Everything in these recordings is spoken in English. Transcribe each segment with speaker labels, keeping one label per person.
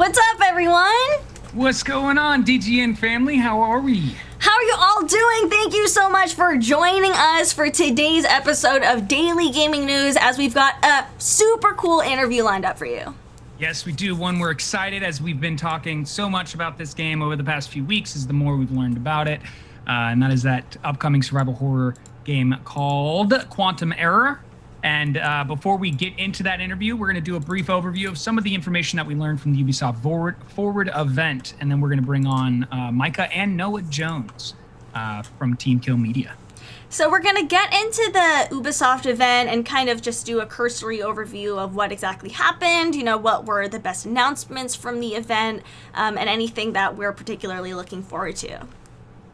Speaker 1: What's up, everyone?
Speaker 2: What's going on, DGN family? How are we?
Speaker 1: How are you all doing? Thank you so much for joining us for today's episode of Daily Gaming News, as we've got a super cool interview lined up for you.
Speaker 2: Yes, we do. One, we're excited as we've been talking so much about this game over the past few weeks, as the more we've learned about it. And that is that upcoming survival horror game called Quantum Error. And before we get into that interview, we're going to do a brief overview of some of the information that we learned from the Ubisoft Forward event. And then we're going to bring on Micah and Noah Jones from Team Kill Media.
Speaker 1: So we're going to get into the Ubisoft event and kind of just do a cursory overview of what exactly happened, you know, what were the best announcements from the event, and anything that we're particularly looking forward to.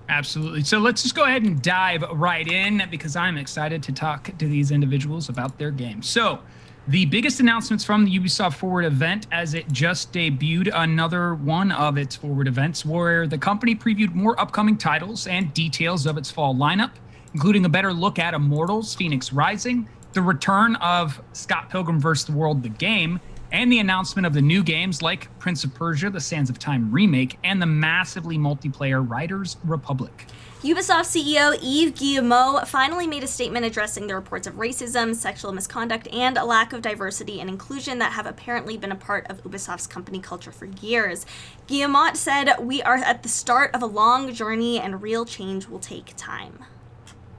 Speaker 2: Absolutely. So let's just go ahead and dive right in, because I'm excited to talk to these individuals about their game. So the biggest announcements from the Ubisoft Forward event, as it just debuted another one of its Forward events, where the company previewed more upcoming titles and details of its fall lineup, including a better look at Immortals: Fenyx Rising, the return of Scott Pilgrim vs. the World, the game, and the announcement of the new games like Prince of Persia: The Sands of Time remake, and the massively multiplayer Riders Republic.
Speaker 1: Ubisoft CEO Yves Guillemot finally made a statement addressing the reports of racism, sexual misconduct, and a lack of diversity and inclusion that have apparently been a part of Ubisoft's company culture for years. Guillemot said, "We are at the start of a long journey, and real change will take time."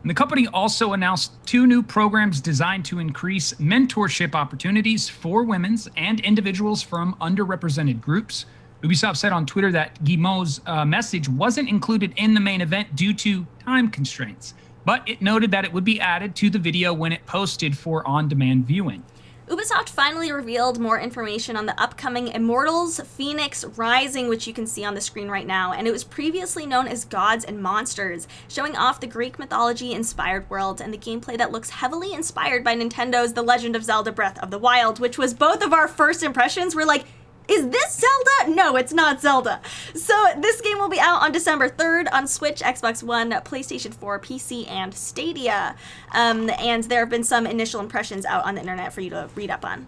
Speaker 2: And the company also announced 2 new programs designed to increase mentorship opportunities for women's and individuals from underrepresented groups. Ubisoft said on Twitter that Guillemot's message wasn't included in the main event due to time constraints, but it noted that it would be added to the video when it posted for on-demand viewing.
Speaker 1: Ubisoft finally revealed more information on the upcoming Immortals: Fenyx Rising, which you can see on the screen right now, and it was previously known as Gods and Monsters, showing off the Greek mythology-inspired world and the gameplay that looks heavily inspired by Nintendo's The Legend of Zelda: Breath of the Wild, which was both of our first impressions. We're like, is this Zelda? No, it's not Zelda. So this game will be out on December 3rd on Switch, Xbox One, PlayStation 4, PC, and Stadia. And there have been some initial impressions out on the internet for you to read up on.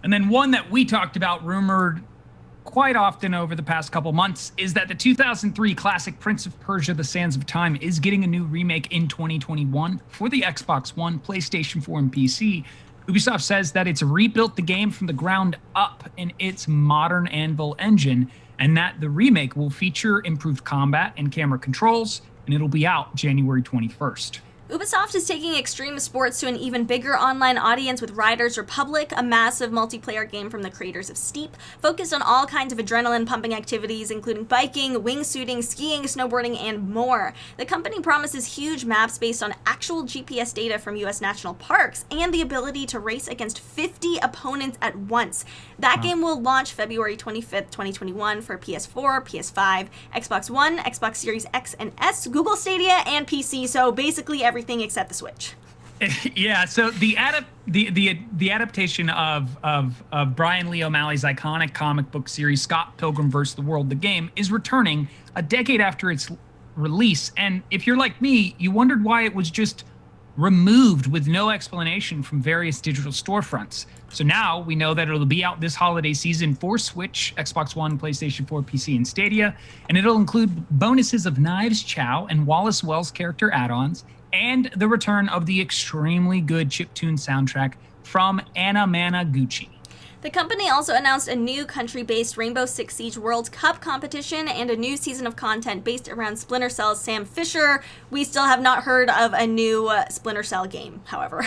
Speaker 2: And then one that we talked about, rumored quite often over the past couple months, is that the 2003 classic Prince of Persia: The Sands of Time is getting a new remake in 2021 for the Xbox One, PlayStation 4, and PC. Ubisoft says that it's rebuilt the game from the ground up in its modern Anvil engine, and that the remake will feature improved combat and camera controls, and it'll be out January 21st.
Speaker 1: Ubisoft is taking extreme sports to an even bigger online audience with Riders Republic, a massive multiplayer game from the creators of Steep, focused on all kinds of adrenaline-pumping activities, including biking, wingsuiting, skiing, snowboarding, and more. The company promises huge maps based on actual GPS data from U.S. national parks and the ability to race against 50 opponents at once. That game will launch February 25th, 2021 for PS4, PS5, Xbox One, Xbox Series X and S, Google Stadia, and PC, so basically everything except the Switch.
Speaker 2: Yeah, so the adaptation of Brian Lee O'Malley's iconic comic book series Scott Pilgrim vs. the World, the game, is returning a decade after its release. And if you're like me, you wondered why it was just removed with no explanation from various digital storefronts. So now we know that it'll be out this holiday season for Switch, Xbox One, PlayStation 4, PC, and Stadia, and it'll include bonuses of Knives Chow and Wallace Wells character add-ons, and the return of the extremely good chiptune soundtrack from Anna Managuchi.
Speaker 1: The company also announced a new country-based Rainbow Six Siege World Cup competition and a new season of content based around Splinter Cell's Sam Fisher. We still have not heard of a new Splinter Cell game, however.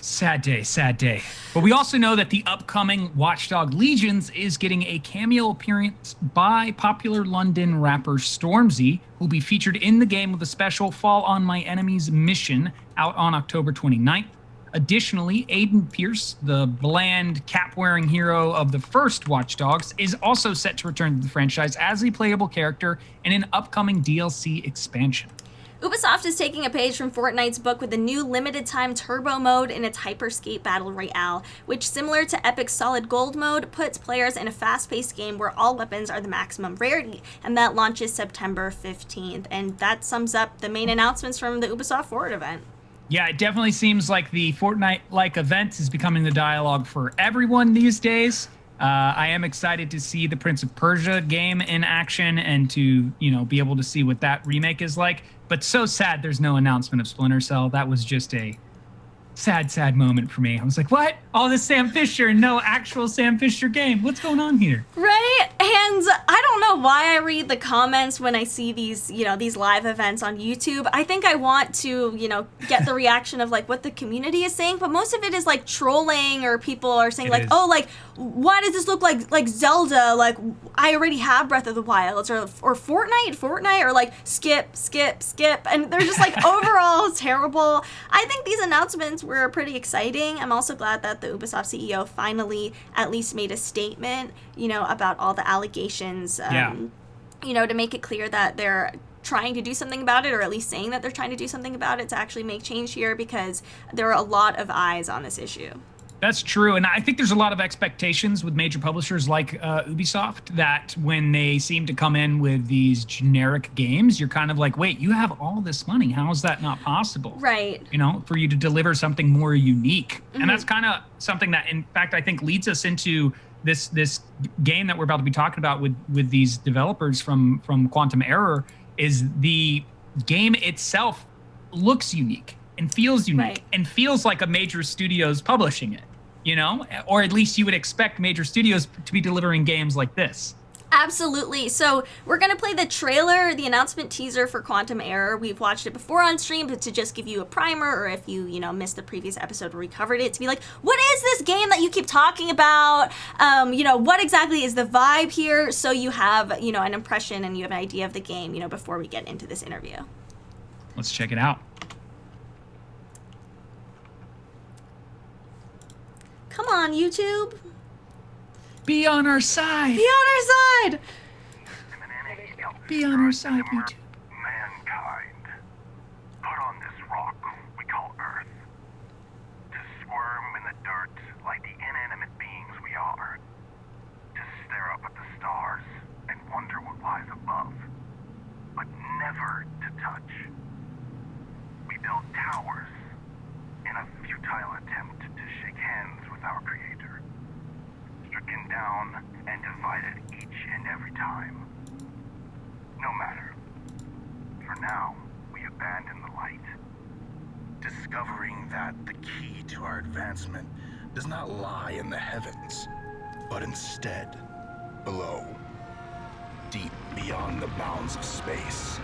Speaker 1: Sad
Speaker 2: day, sad day. But we also know that the upcoming Watchdog Legions is getting a cameo appearance by popular London rapper Stormzy, who'll be featured in the game with a special Fall on My Enemies mission out on October 29th. Additionally, Aiden Pierce, the bland cap-wearing hero of the first Watch Dogs, is also set to return to the franchise as a playable character in an upcoming DLC expansion.
Speaker 1: Ubisoft is taking a page from Fortnite's book with a new limited-time turbo mode in its Hyperscape Battle Royale, which, similar to Epic's Solid Gold mode, puts players in a fast-paced game where all weapons are the maximum rarity, and that launches September 15th. And that sums up the main announcements from the Ubisoft Forward event.
Speaker 2: Yeah, it definitely seems like the Fortnite-like event is becoming the dialogue for everyone these days. I am excited to see the Prince of Persia game in action and to, be able to see what that remake is like. But so sad there's no announcement of Splinter Cell. That was just a sad moment for me. I was like, what? All this Sam Fisher and no actual Sam Fisher game. What's going on here?
Speaker 1: Right? And I don't know why I read the comments when I see these, these live events on YouTube. I think I want to, get the reaction of like what the community is saying, but most of it is like trolling, or people are saying why does this look like Zelda? Like, I already have Breath of the Wild, or Fortnite, or like skip. And they're just like overall terrible. I think these announcements were pretty exciting. I'm also glad that the Ubisoft CEO finally at least made a statement, about all the allegations, to make it clear that they're trying to do something about it, or at least saying that they're trying to do something about it to actually make change here, because there are a lot of eyes on this issue.
Speaker 2: That's true. And I think there's a lot of expectations with major publishers like Ubisoft that when they seem to come in with these generic games, you're kind of like, wait, you have all this money. How is that not possible?
Speaker 1: Right.
Speaker 2: For you to deliver something more unique. Mm-hmm. And that's kind of something that, in fact, I think leads us into this game that we're about to be talking about with these developers from Quantum Error. Is the game itself looks unique and feels unique, right, and feels like a major studio's publishing it, or at least you would expect major studios to be delivering games like this.
Speaker 1: Absolutely. So we're going to play the trailer, the announcement teaser for Quantum Error. We've watched it before on stream, but to just give you a primer, or if you, missed the previous episode where we covered it, to be like, what is this game that you keep talking about? What exactly is the vibe here? So you have, an impression and you have an idea of the game, before we get into this interview.
Speaker 2: Let's check it out.
Speaker 1: Come on, YouTube.
Speaker 2: Be on our side.
Speaker 1: Be on our side.
Speaker 2: Be on our side, YouTube.
Speaker 3: Mankind put on this rock we call Earth to squirm in the dirt like the inanimate beings we are, to stare up at the stars and wonder what lies above, but never to touch. We build towers in a futile attempt to shake hands with our Creator, stricken down and divided each and every time. No matter. For now, we abandon the light, discovering that the key to our advancement does not lie in the heavens, but instead below, deep beyond the bounds of space.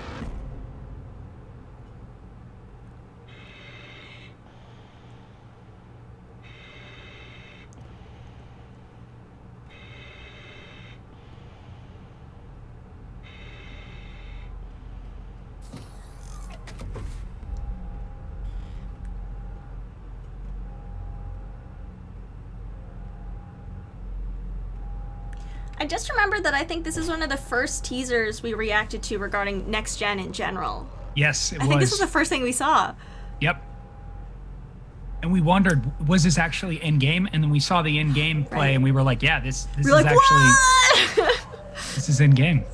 Speaker 1: I just remembered that I think this is one of the first teasers we reacted to regarding next gen in general.
Speaker 2: Yes, it was.
Speaker 1: I think this was the first thing we saw.
Speaker 2: Yep. And we wondered, was this actually in-game? And then we saw the in-game play, right, and we were like, yeah, this is
Speaker 1: like,
Speaker 2: actually... This is in-game.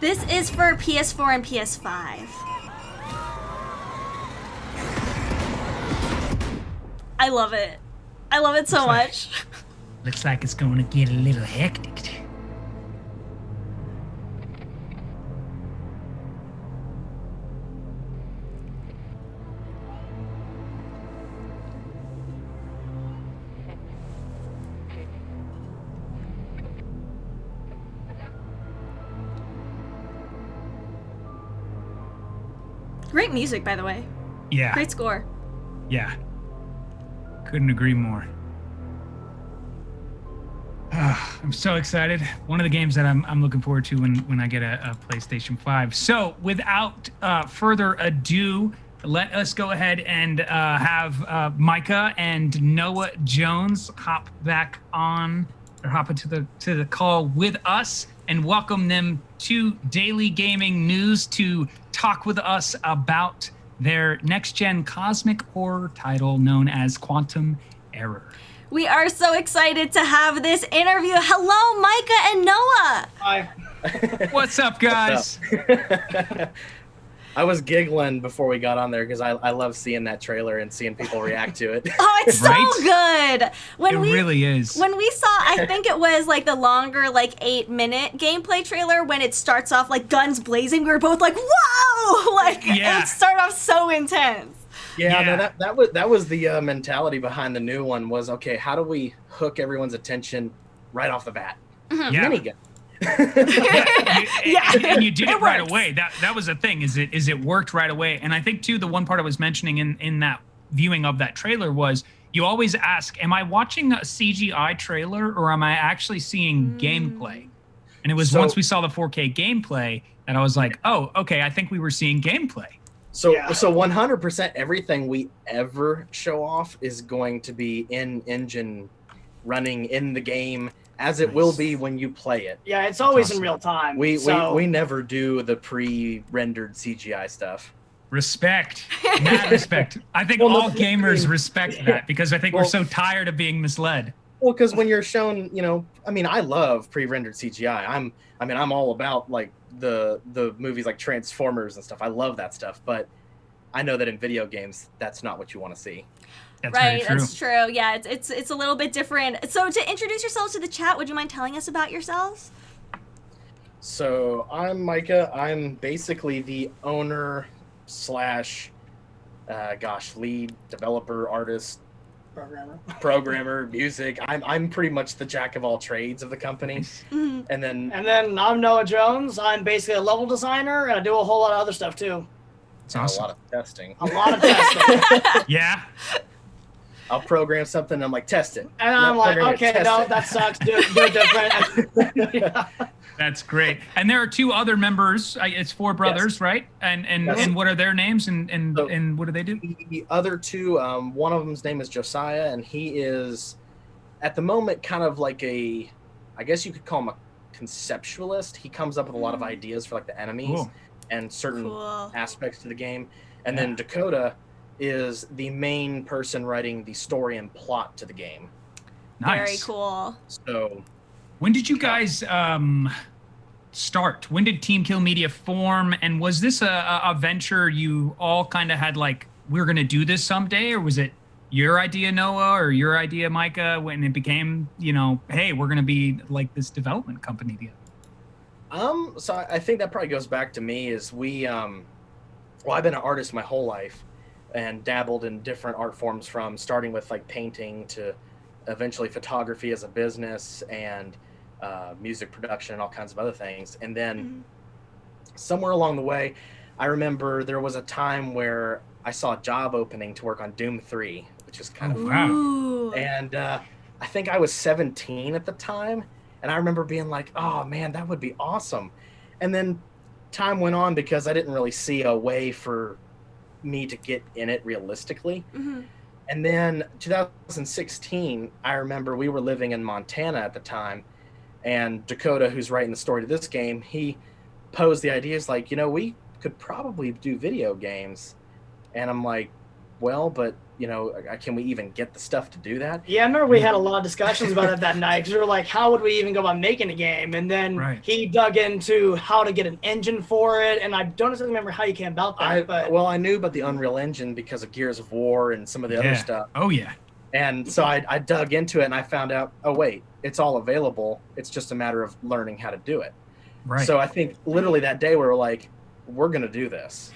Speaker 1: This is for PS4 and PS5. I love it. I love it so much.
Speaker 2: Looks like it's going to get a little hectic.
Speaker 1: Great music, by the way.
Speaker 2: Yeah.
Speaker 1: Great score.
Speaker 2: Yeah. Couldn't agree more. I'm so excited. One of the games that I'm looking forward to when I get a PlayStation 5. So without further ado, let us go ahead and have Micah and Noah Jones hop into the call with us and welcome them to Daily Gaming News to talk with us about their next-gen cosmic horror title known as Quantum Error.
Speaker 1: We are so excited to have this interview. Hello, Micah and Noah.
Speaker 4: Hi.
Speaker 2: What's up, guys?
Speaker 4: What's up? I was giggling before we got on there because I love seeing that trailer and seeing people react to it.
Speaker 1: Oh, it's so good.
Speaker 2: It really is.
Speaker 1: When we saw, I think it was like the longer, like 8-minute gameplay trailer when it starts off like guns blazing, we were both like, whoa! Like, it started off so intense.
Speaker 4: Yeah, no, that was the mentality behind the new one was, okay, how do we hook everyone's attention right off the bat?
Speaker 1: Mm-hmm.
Speaker 2: Yeah.
Speaker 4: Minigun.
Speaker 2: And you did it right away. That was the thing, is it worked right away. And I think too, the one part I was mentioning in that viewing of that trailer was you always ask, am I watching a CGI trailer or am I actually seeing gameplay? And it was once we saw the 4K gameplay that I was like, oh, okay, I think we were seeing gameplay.
Speaker 4: So 100% everything we ever show off is going to be in engine running in the game as it will be when you play it.
Speaker 5: Yeah, it's always in real time.
Speaker 4: We never do the pre-rendered CGI stuff.
Speaker 2: Respect. Mad respect. I think all gamers respect that because I think we're so tired of being misled.
Speaker 4: Well, because when you're shown, I love pre-rendered CGI. I'm all about like the movies like Transformers and stuff. I love that stuff, but I know that in video games, that's not what you want to see.
Speaker 1: That's true. Yeah, it's a little bit different. So to introduce yourselves to the chat, would you mind telling us about yourselves?
Speaker 4: So I'm Micah. I'm basically the owner / lead developer, artist, programmer, music. I'm pretty much the jack of all trades of the company.
Speaker 1: Mm-hmm.
Speaker 4: And then
Speaker 5: I'm Noah Jones. I'm basically a level designer, and I do a whole lot of other stuff too.
Speaker 2: It's awesome.
Speaker 4: A lot of testing.
Speaker 2: Yeah.
Speaker 4: I'll program something and I'm like, test it.
Speaker 5: And I'm like, okay, no, that sucks. Do it different.
Speaker 2: That's great. And there are two other members. It's four brothers, right? And what are their names and what do they do?
Speaker 4: The other two, one of them's name is Josiah, and he is, at the moment, kind of like I guess you could call him a conceptualist. He comes up with a lot of ideas for like the enemies and certain aspects to the game. And then Dakota is the main person writing the story and plot to the game.
Speaker 2: Nice.
Speaker 1: Very cool.
Speaker 4: So,
Speaker 2: when did you guys start? When did Team Kill Media form? And was this a venture you all kind of had like, we're going to do this someday? Or was it your idea, Noah, or your idea, Micah, when it became, hey, we're going to be like this development company together?
Speaker 4: So I think that probably goes back to me is I've been an artist my whole life and dabbled in different art forms from starting with like painting to eventually photography as a business and music production and all kinds of other things. And then somewhere along the way, I remember there was a time where I saw a job opening to work on Doom 3, which is kind of
Speaker 1: wow.
Speaker 4: And I think I was 17 at the time. And I remember being like, oh man, that would be awesome. And then time went on because I didn't really see a way for me to get in it realistically. And then 2016, I remember we were living in Montana at the time, and Dakota, who's writing the story to this game, he posed the ideas like, we could probably do video games. And I'm like, well, but can we even get the stuff to do that?
Speaker 5: Yeah, I remember we had a lot of discussions about it that night because we were like, how would we even go about making a game? And then he dug into how to get an engine for it, and I don't necessarily remember how you came about that.
Speaker 4: I knew about the Unreal Engine because of Gears of War and some of the other stuff.
Speaker 2: Oh yeah.
Speaker 4: And so I dug into it and I found out, oh wait, it's all available. It's just a matter of learning how to do it.
Speaker 2: Right.
Speaker 4: So I think literally that day we were like, we're gonna do this.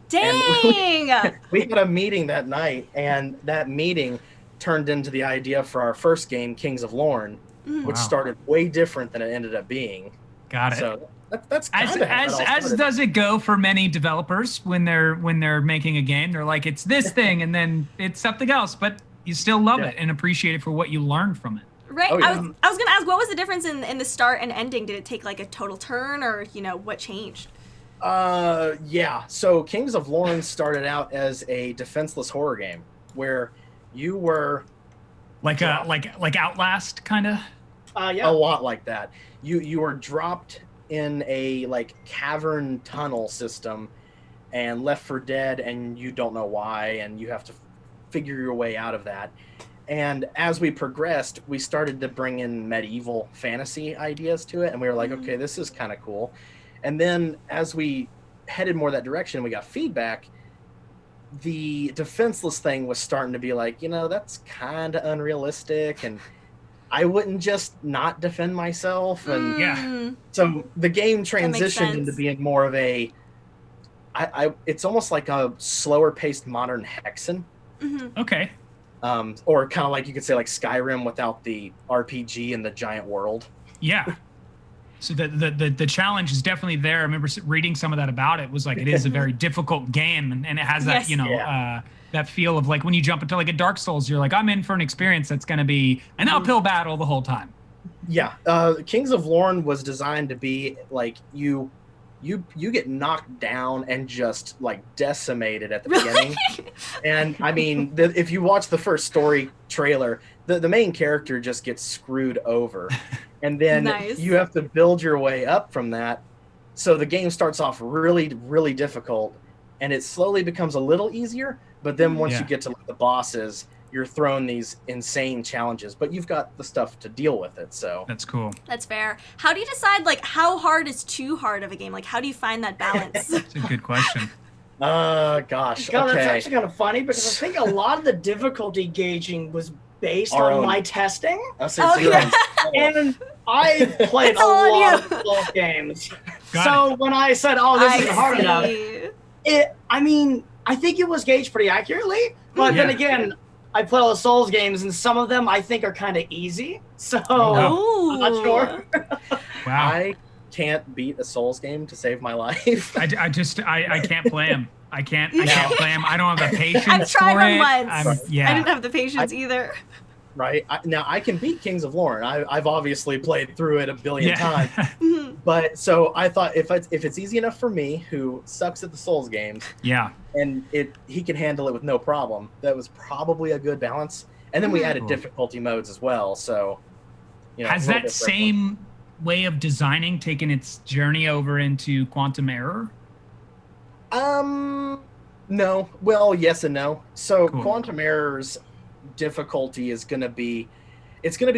Speaker 1: Dang!
Speaker 4: We had a meeting that night, and that meeting turned into the idea for our first game, Kings of Lorne, which started way different than it ended up being.
Speaker 2: Got it.
Speaker 4: So that's
Speaker 2: as does it go for many developers when they're making a game. They're like, it's this thing, and then it's something else, but you still love it and appreciate it for what you learned from it.
Speaker 1: Right.
Speaker 4: Oh, yeah.
Speaker 1: I was gonna ask, what was the difference in the start and ending? Did it take like a total turn, or what changed?
Speaker 4: Yeah. So Kings of Lorne started out as a defenseless horror game where you were
Speaker 2: like Outlast kind of.
Speaker 5: Yeah.
Speaker 4: a lot like that. You were dropped in a like cavern tunnel system and left for dead, and you don't know why, and you have to figure your way out of that. And as we progressed, we started to bring in medieval fantasy ideas to it, and we were like, okay, this is kind of cool. And then as we headed more that direction, we got feedback. The defenseless thing was starting to be like, that's kind of unrealistic, and I wouldn't just not defend myself. And
Speaker 2: Yeah.
Speaker 4: so the game transitioned
Speaker 1: sense.
Speaker 4: into being more of a, it's almost like a slower paced modern Hexen.
Speaker 2: Okay.
Speaker 4: Or kind of like you could say like Skyrim without the RPG and the giant world.
Speaker 2: Yeah. So the challenge is definitely there. I remember reading some of that about it. It was like it is a very difficult game, and it has that
Speaker 1: Yes.
Speaker 2: that feel of like when you jump into like a Dark Souls, you're like, I'm in for an experience that's going to be an uphill battle the whole time.
Speaker 4: Yeah, Kings of Lorne was designed to be like you get knocked down and just like decimated at the beginning. And I mean, if you watch the first story trailer, the main character just gets screwed over, and then
Speaker 1: Nice.
Speaker 4: you have to build your way up from that. So the game starts off really, really difficult, and it slowly becomes a little easier. But then once you get to like the bosses, you're thrown these insane challenges, but you've got the stuff to deal with it. So
Speaker 2: That's cool.
Speaker 1: That's fair. How do you decide like how hard is too hard of a game? Like how do you find that balance?
Speaker 2: It's a good question.
Speaker 4: gosh,
Speaker 5: God, that's
Speaker 4: okay.
Speaker 5: actually kind of funny because I think a lot of the difficulty gauging was based
Speaker 4: Our
Speaker 5: on
Speaker 4: own.
Speaker 5: my testing.
Speaker 4: I'll say
Speaker 1: Oh,
Speaker 4: zero.
Speaker 1: yeah.
Speaker 5: And I played
Speaker 1: It's
Speaker 5: a
Speaker 1: all on
Speaker 5: lot
Speaker 1: you.
Speaker 5: of Souls games.
Speaker 2: Got
Speaker 5: So when I said, "Oh, this isn't hard enough,"
Speaker 1: see.
Speaker 5: I think it was gauged pretty accurately. But then
Speaker 2: Yeah.
Speaker 5: again, I play all the Souls games, and some of them I think are kind of easy. So
Speaker 1: Oh.
Speaker 5: I'm not sure.
Speaker 2: Wow.
Speaker 4: I can't beat a Souls game to save my life.
Speaker 2: I can't play him. I can't play him. I don't have the patience
Speaker 1: I've tried
Speaker 2: for
Speaker 1: one
Speaker 2: it.
Speaker 1: once.
Speaker 2: I'm- yeah.
Speaker 1: I didn't have the patience either.
Speaker 4: Right now, I can beat Kings of Lorne. I've obviously played through it a billion times. But so I thought if it's easy enough for me, who sucks at the Souls games,
Speaker 2: Yeah.
Speaker 4: and he can handle it with no problem, that was probably a good balance. And then we added
Speaker 2: Cool.
Speaker 4: difficulty modes as well. So
Speaker 2: Has
Speaker 4: a little
Speaker 2: that
Speaker 4: bit for
Speaker 2: same way of designing taken its journey over into Quantum Error?
Speaker 4: No. Well, yes and no. So
Speaker 2: Cool.
Speaker 4: Quantum Error's difficulty is going to be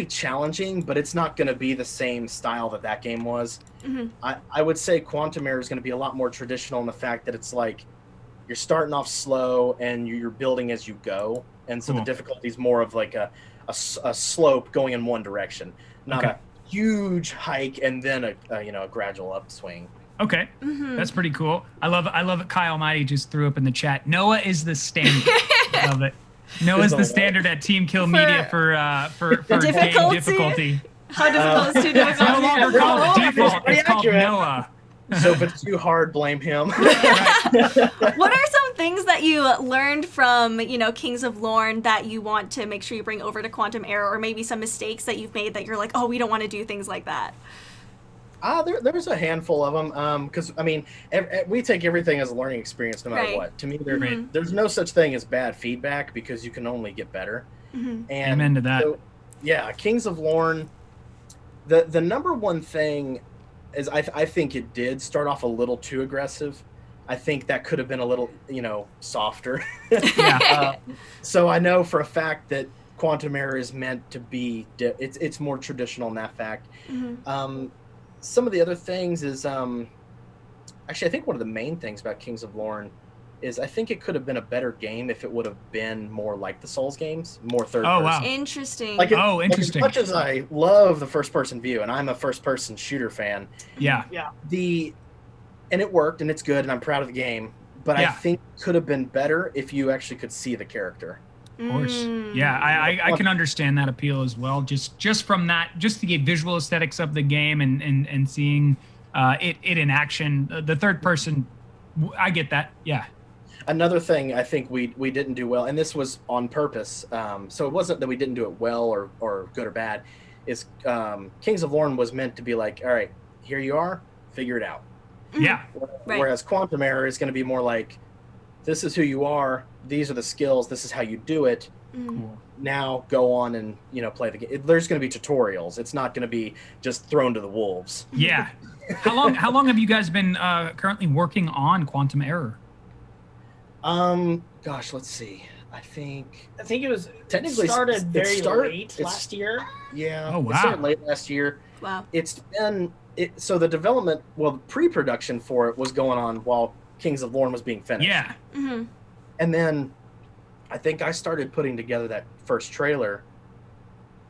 Speaker 4: challenging, but it's not going to be the same style that game was. I would say Quantum Error is going to be a lot more traditional in the fact that it's like you're starting off slow and you're building as you go, and so
Speaker 2: Cool.
Speaker 4: the difficulty is more of like a slope going in one direction, not
Speaker 2: Okay.
Speaker 4: a huge hike and then a gradual upswing.
Speaker 2: Okay, that's pretty cool. I love it. Kyle Mighty just threw up in the chat. Noah is the standard. Love it. Noah's the standard at Team Kill Media for game
Speaker 1: difficulty?
Speaker 2: difficulty.
Speaker 1: How difficult is too difficult?
Speaker 2: It's no longer called default.
Speaker 5: pretty
Speaker 2: It's called
Speaker 5: accurate.
Speaker 2: Noah.
Speaker 4: So if it's too hard, blame him.
Speaker 1: What are some things that you learned from, Kings of Lorne that you want to make sure you bring over to Quantum Error, or maybe some mistakes that you've made that you're like, oh, we don't want to do things like that?
Speaker 4: There's a handful of them. Because I mean, we take everything as a learning experience, no matter
Speaker 1: Right.
Speaker 4: what. To me,
Speaker 2: Right.
Speaker 4: there's no such thing as bad feedback because you can only get better. And
Speaker 2: Amen to that.
Speaker 4: so, yeah, Kings of Lorne. The number one thing is I think it did start off a little too aggressive. I think that could have been a little softer.
Speaker 2: Yeah.
Speaker 4: So I know for a fact that Quantum Error is meant to be it's more traditional in that fact. Some of the other things is actually I think one of the main things about Kings of Lorne is I think it could have been a better game if it would have been more like the Souls games, more third person.
Speaker 2: wow.
Speaker 1: Interesting.
Speaker 2: Interesting.
Speaker 4: Like, as much as I love the first person view, and I'm a first person shooter fan,
Speaker 2: Yeah.
Speaker 4: and it worked and it's good and I'm proud of the game, but I
Speaker 2: Yeah.
Speaker 4: think it could have been better if you actually could see the character.
Speaker 2: Of course. Yeah, I can understand that appeal as well. Just from that, just the visual aesthetics of the game and seeing it in action. The third person, I get that. Yeah.
Speaker 4: Another thing I think we didn't do well, and this was on purpose, so it wasn't that we didn't do it well or good or bad. is Kings of Lorne was meant to be like, all right, here you are, figure it out.
Speaker 2: Yeah.
Speaker 1: Right.
Speaker 4: Whereas Quantum Error is going to be more like, this is who you are, these are the skills, this is how you do it.
Speaker 2: Cool.
Speaker 4: Now go on and play the game. There's going to be tutorials. It's not going to be just thrown to the wolves.
Speaker 2: Yeah. How long have you guys been currently working on Quantum Error?
Speaker 4: Gosh, let's see. I think
Speaker 5: it was
Speaker 4: technically
Speaker 5: started very late last year.
Speaker 4: Yeah.
Speaker 2: Oh, wow.
Speaker 4: It started late last year.
Speaker 1: Wow.
Speaker 4: It's been so the development, the pre-production for it was going on while Kings of Lorne was being finished.
Speaker 2: Yeah.
Speaker 1: Mm-hmm.
Speaker 4: And then I think I started putting together that first trailer.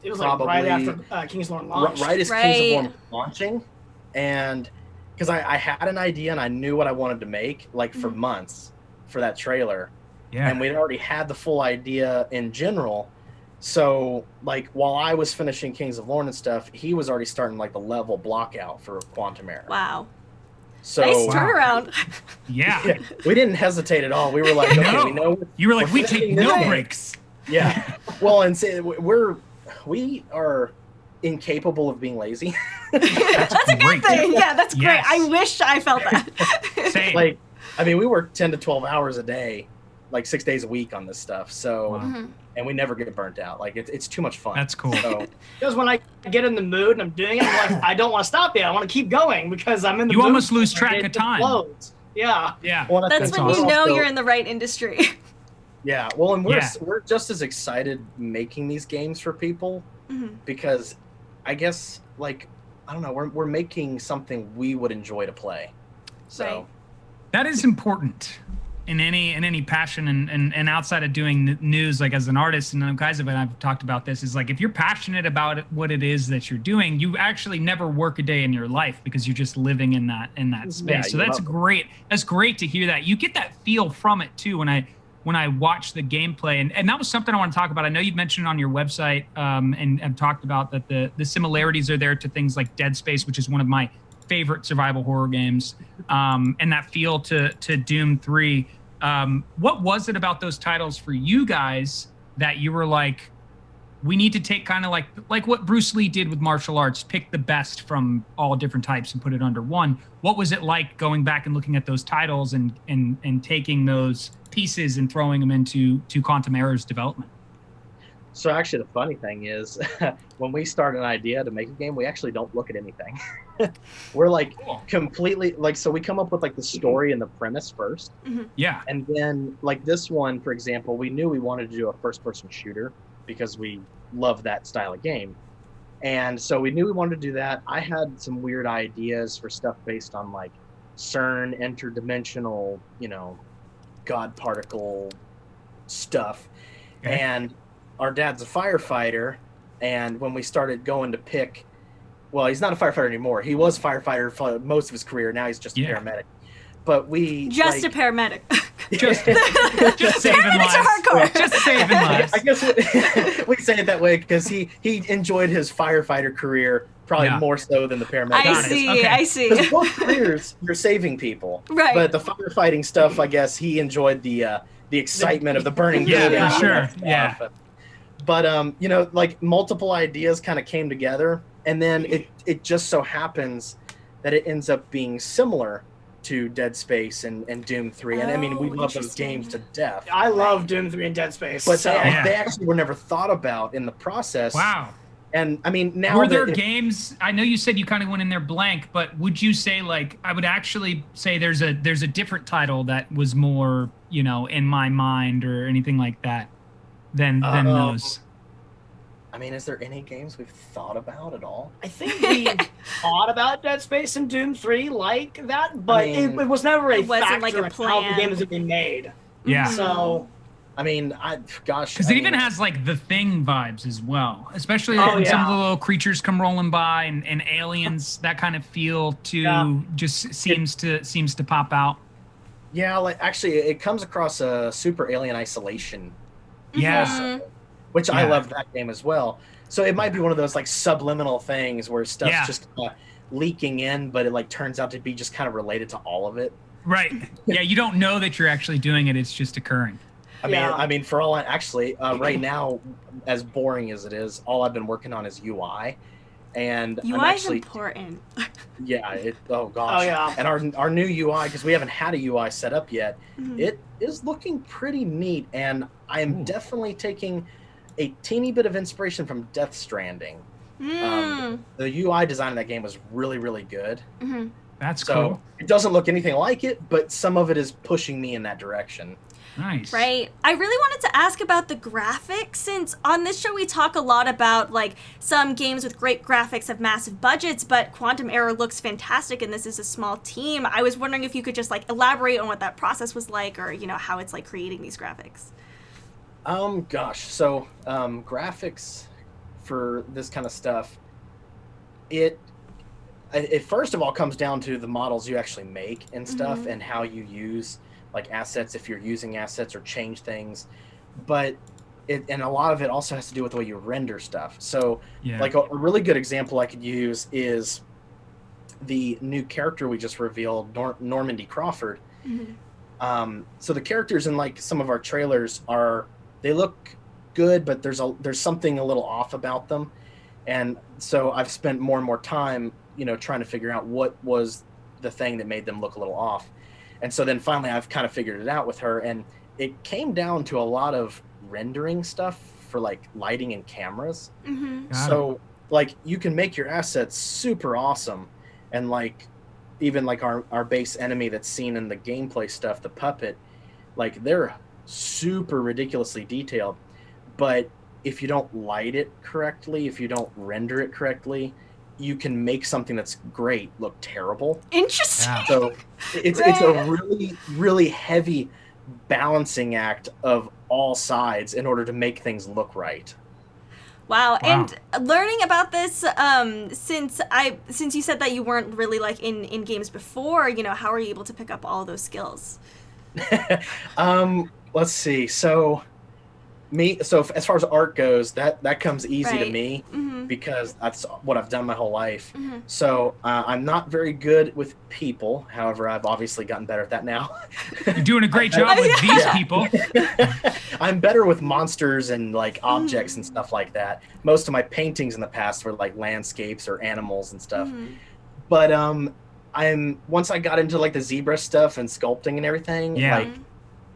Speaker 5: It was like right after Kings of Lorne launched.
Speaker 4: Right as Kings of Lorne was launching. And because I had an idea and I knew what I wanted to make for months for that trailer.
Speaker 2: Yeah.
Speaker 4: And we'd already had the full idea in general. So while I was finishing Kings of Lorne and stuff, he was already starting the level block out for Quantum Error.
Speaker 1: Wow.
Speaker 4: So
Speaker 1: nice turnaround.
Speaker 2: Yeah.
Speaker 4: We didn't hesitate at all. We were like, okay,
Speaker 2: No.
Speaker 4: we know.
Speaker 2: You were like, we take no
Speaker 4: game.
Speaker 2: breaks.
Speaker 4: Yeah. Well, and we are incapable of being lazy.
Speaker 1: That's a good
Speaker 2: great.
Speaker 1: thing. Yeah, that's great.
Speaker 2: Yes.
Speaker 1: I wish I felt that.
Speaker 2: Same.
Speaker 4: We work 10 to 12 hours a day, 6 days a week on this stuff. So,
Speaker 2: Wow.
Speaker 4: and we never get burnt out. It's too much fun.
Speaker 2: That's cool.
Speaker 4: So,
Speaker 5: Because when I get in the mood and I'm doing it, I'm like, I don't want to stop yet. I want to keep going because I'm in the mood.
Speaker 2: You almost lose track
Speaker 5: It
Speaker 2: of time.
Speaker 5: flows. Yeah.
Speaker 2: Yeah.
Speaker 4: well,
Speaker 1: That's when
Speaker 2: awesome.
Speaker 1: you know
Speaker 4: also-
Speaker 1: you're in the right industry.
Speaker 4: Yeah. Well, and
Speaker 2: Yeah.
Speaker 4: we're just as excited making these games for people because I guess I don't know, we're making something we would enjoy to play. So.
Speaker 1: Right.
Speaker 2: That is important in any passion and outside of doing news, as an artist, and guys and I've talked about this, is if you're passionate about what it is that you're doing, you actually never work a day in your life because you're just living in that space.
Speaker 4: Yeah,
Speaker 2: so
Speaker 4: you
Speaker 2: that's
Speaker 4: love it.
Speaker 2: great. That's great to hear that. You get that feel from it too when I watch the gameplay, and that was something I want to talk about. I know you've mentioned on your website and talked about that the similarities are there to things like Dead Space, which is one of my favorite survival horror games, and that feel to Doom 3. What was it about those titles for you guys that you were like, we need to take kind of like what Bruce Lee did with martial arts, pick the best from all different types and put it under one? What was it like going back and looking at those titles and taking those pieces and throwing them into Quantum Error's development?
Speaker 4: So actually, the funny thing is, when we start an idea to make a game, we actually don't look at anything. We're completely so we come up with the story and the premise first.
Speaker 2: Yeah.
Speaker 4: And then this one, for example, we knew we wanted to do a first-person shooter because we love that style of game. And so we knew we wanted to do that. I had some weird ideas for stuff based on CERN, interdimensional, God particle stuff.
Speaker 2: Okay.
Speaker 4: And our dad's a firefighter, and when we started going to pick, well, he's not a firefighter anymore. He was a firefighter for most of his career. Now he's just a paramedic. But we
Speaker 1: Just a paramedic.
Speaker 2: Just saving
Speaker 1: Paramedics are
Speaker 2: lives.
Speaker 1: hardcore.
Speaker 2: Just saving lives.
Speaker 4: I guess we say it that way because he enjoyed his firefighter career probably more so than the paramedic.
Speaker 1: I see.
Speaker 2: Okay.
Speaker 1: I see.
Speaker 4: Because both careers, you're saving people.
Speaker 1: Right.
Speaker 4: But the firefighting stuff, I guess he enjoyed the excitement of the burning
Speaker 2: Yeah,
Speaker 4: building.
Speaker 2: for sure.
Speaker 4: and stuff.
Speaker 2: Yeah.
Speaker 4: But multiple ideas kind of came together, and then it just so happens that it ends up being similar to Dead Space and Doom 3. And I mean, we love those
Speaker 1: interesting.
Speaker 4: games to death.
Speaker 5: I love Doom 3 and Dead Space.
Speaker 4: But
Speaker 5: so.
Speaker 4: they actually were never thought about in the process.
Speaker 2: Wow.
Speaker 4: And I mean, now
Speaker 2: Were there games? I know you said you kind of went in there blank, but would you say I would actually say there's a different title that was more in my mind or anything like that than those?
Speaker 4: I mean, is there any games we've thought about at all?
Speaker 5: I think we thought about Dead Space and Doom 3 like that, but it was never a
Speaker 1: wasn't
Speaker 5: factor
Speaker 1: a
Speaker 5: in how
Speaker 1: plan.
Speaker 5: the game is being made.
Speaker 2: Yeah.
Speaker 5: So,
Speaker 4: I mean,
Speaker 2: Because it even has The Thing vibes as well, especially
Speaker 5: Oh,
Speaker 2: when some of
Speaker 5: yeah.
Speaker 2: the little creatures come rolling by and aliens. That kind of feel just seems to pop out.
Speaker 4: Yeah, actually, it comes across a Super Alien Isolation.
Speaker 2: Yeah.
Speaker 4: Which I
Speaker 2: Yeah.
Speaker 4: love that game as well. So it might be one of those subliminal things where stuff's
Speaker 2: Yeah.
Speaker 4: just leaking in, but it turns out to be just kind of related to all of it.
Speaker 2: Right. Yeah. You don't know that you're actually doing it. It's just occurring.
Speaker 4: I mean, for all actually, right now, as boring as it is, all I've been working on is UI, and
Speaker 1: UI
Speaker 4: I'm actually
Speaker 1: is important.
Speaker 4: oh gosh.
Speaker 5: Oh, yeah.
Speaker 4: And our new UI, because we haven't had a UI set up yet,
Speaker 1: Mhm.
Speaker 4: it is looking pretty neat, and I am definitely taking a teeny bit of inspiration from Death Stranding. The UI design of that game was really, really good.
Speaker 1: Mhm.
Speaker 2: That's
Speaker 4: So
Speaker 2: cool.
Speaker 4: it doesn't look anything like it, but some of it is pushing me in that direction.
Speaker 2: Nice.
Speaker 1: Right. I really wanted to ask about the graphics, since on this show we talk a lot about like some games with great graphics have massive budgets, but Quantum Error looks fantastic and this is a small team. I was wondering if you could just like elaborate on what that process was like, or how it's like creating these graphics.
Speaker 4: Gosh. So graphics for this kind of stuff, it first of all comes down to the models you actually make and stuff, and how you use like assets, if you're using assets, or change things. But and a lot of it also has to do with the way you render stuff. So like a really good example I could use is the new character we just revealed, Normandy Crawford. So the characters in like some of our trailers they look good, but there's something a little off about them. And so I've spent more and more time, trying to figure out what was the thing that made them look a little off. And so then finally I've kind of figured it out with her, and it came down to a lot of rendering stuff for like lighting and cameras. So like you can make your assets super awesome, and like even like our base enemy that's seen in the gameplay stuff, the puppet, like they're super ridiculously detailed. But if you don't light it correctly, if you don't render it correctly, you can make something that's great look terrible.
Speaker 1: Interesting.
Speaker 2: Yeah.
Speaker 4: So it's a really, really heavy balancing act of all sides in order to make things look right.
Speaker 1: Wow. And learning about this, since you said that you weren't really like in games before, how are you able to pick up all of those skills?
Speaker 4: Let's see. So as far as art goes, that comes easy to me, because that's what I've done my whole life. So I'm not very good with people. However, I've obviously gotten better at that now.
Speaker 2: You're doing a great job with these people.
Speaker 4: I'm better with monsters and like objects and stuff like that. Most of my paintings in the past were like landscapes or animals and stuff. But once I got into like the zebra stuff and sculpting and everything, like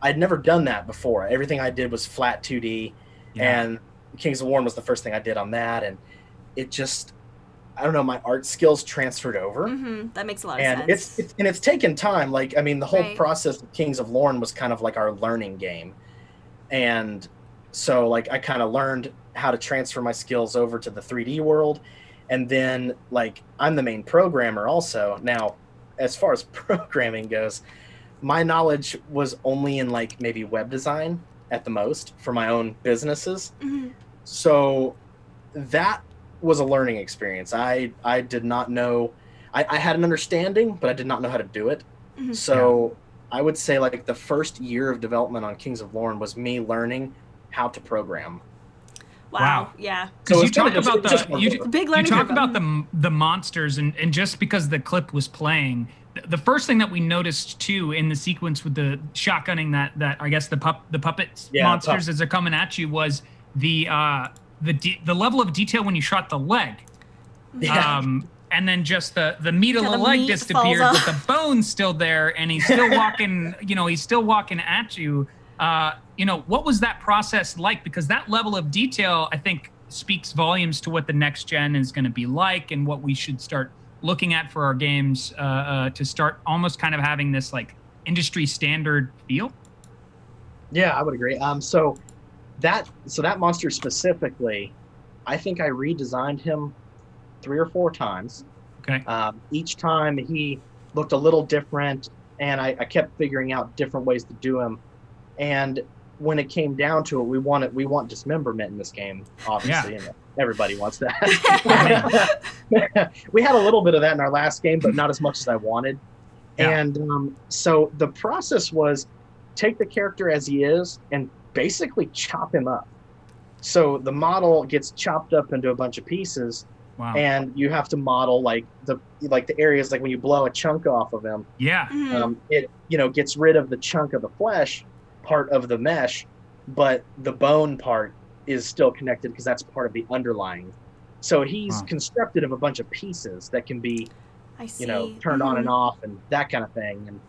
Speaker 4: I'd never done that before. Everything I did was flat 2D, and Kings of Warren was the first thing I did on that, and it just, I don't know, my art skills transferred over.
Speaker 1: That makes a lot of sense.
Speaker 4: It's taken time. Like, I mean, the whole process of Kings of Lorne was kind of like our learning game. And so like I kind of learned how to transfer my skills over to the 3D world. And then like I'm the main programmer also. Now, as far as programming goes, my knowledge was only in like maybe web design at the most for my own businesses. So that was a learning experience. I did not know, I had an understanding, but I did not know how to do it. So I would say like the first year of development on Kings of Lorne was me learning how to program.
Speaker 1: Wow. Yeah.
Speaker 2: Because
Speaker 4: So
Speaker 2: you talk
Speaker 4: it's
Speaker 2: about
Speaker 4: just
Speaker 1: big learning
Speaker 2: you talk
Speaker 1: curve.
Speaker 2: about the monsters, and just because the clip was playing, the first thing that we noticed too in the sequence with the shotgunning that I guess the puppet monsters as they're coming at you was the level of detail when you shot the leg. And then just the meat of the leg disappeared, but the bone's still there, and he's still walking. He's still walking at you. What was that process like? Because that level of detail, I think, speaks volumes to what the next gen is going to be like, and what we should start looking at for our games to start almost kind of having this like industry standard feel.
Speaker 4: Yeah, I would agree. So that monster specifically, I think I redesigned him 3 or 4 times.
Speaker 2: Okay.
Speaker 4: Each time he looked a little different, and I kept figuring out different ways to do him. And when it came down to it, we want dismemberment in this game, obviously. And everybody wants that. We had a little bit of that in our last game, but not as much as I wanted. And so the process was take the character as he is and basically chop him up. So the model gets chopped up into a bunch of pieces.
Speaker 2: Wow.
Speaker 4: And you have to model like the areas, like when you blow a chunk off of him.
Speaker 2: Yeah.
Speaker 4: It gets rid of the chunk of the flesh part of the mesh, but the bone part is still connected because that's part of the underlying. So he's constructed of a bunch of pieces that can be, turned on and off and that kind of thing. And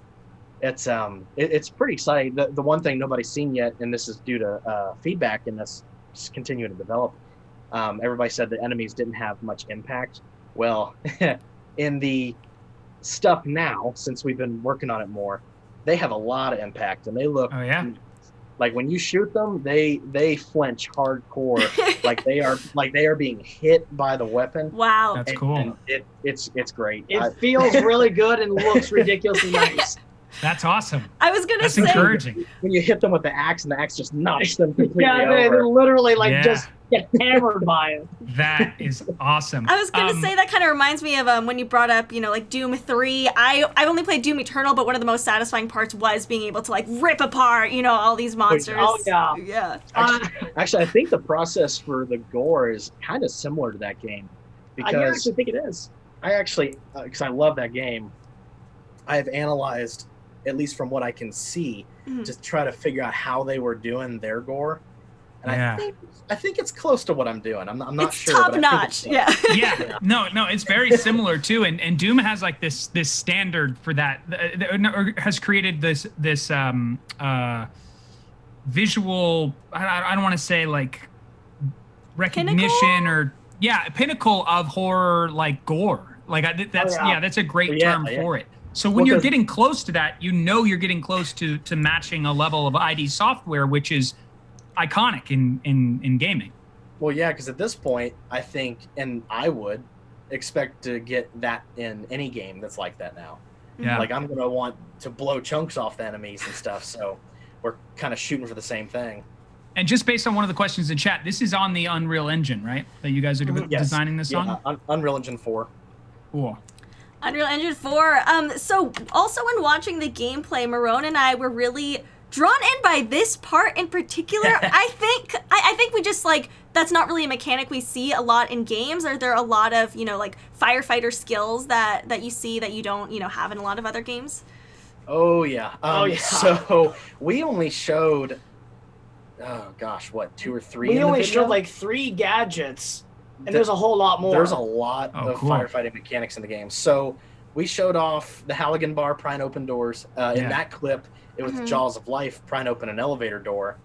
Speaker 4: it's pretty exciting. The one thing nobody's seen yet, and this is due to feedback and us continuing to develop. Everybody said the enemies didn't have much impact. Well, in the stuff now, since we've been working on it more, they have a lot of impact, and they look like when you shoot them, they flinch hardcore, like they are being hit by the weapon.
Speaker 1: Wow,
Speaker 2: that's cool.
Speaker 4: And it's great.
Speaker 5: It feels really good and looks ridiculously nice.
Speaker 2: That's awesome.
Speaker 1: I was gonna say,
Speaker 2: that's encouraging.
Speaker 4: When you hit them with the axe, and the axe just knocks them completely
Speaker 5: over. They literally just get hammered by it.
Speaker 2: That is awesome.
Speaker 1: I was gonna say that kind of reminds me of when you brought up, like Doom 3. I've only played Doom Eternal, but one of the most satisfying parts was being able to like rip apart, all these monsters.
Speaker 5: Oh yeah,
Speaker 1: yeah.
Speaker 4: Actually, I think the process for the gore is kind of similar to that game, because
Speaker 5: I actually think it is.
Speaker 4: I actually, because I love that game, I have analyzed, at least from what I can see, to try to figure out how they were doing their gore. And I think it's close to what I'm doing. I'm not sure.
Speaker 1: Top notch. Yeah.
Speaker 2: Yeah. No, it's very similar too. And Doom has like this standard for that, or has created this visual. I don't want to say like recognition pinnacle of horror, like gore. Like that's a great term for it. So when you're getting close to that, you're getting close to matching a level of ID software, which is iconic in gaming.
Speaker 4: Well, yeah, because at this point, I think, and I would expect to get that in any game that's like that now.
Speaker 2: Yeah.
Speaker 4: Like I'm gonna want to blow chunks off the enemies and stuff. So we're kind of shooting for the same thing.
Speaker 2: And just based on one of the questions in chat, this is on the Unreal Engine, right? That you guys are designing this on?
Speaker 4: Unreal Engine 4.
Speaker 2: Cool.
Speaker 1: Unreal Engine 4. So also when watching the gameplay, Marrone and I were really drawn in by this part in particular. I think we just that's not really a mechanic we see a lot in games. Are there a lot of, like firefighter skills that you see that you don't, have in a lot of other games?
Speaker 4: Oh yeah. So we only showed, what, 2 or 3?
Speaker 5: We only showed like 3 gadgets. And there's a whole lot more.
Speaker 4: There's a lot of firefighting mechanics in the game. So we showed off the Halligan bar prying open doors. In that clip, it was the Jaws of Life prying open an elevator door.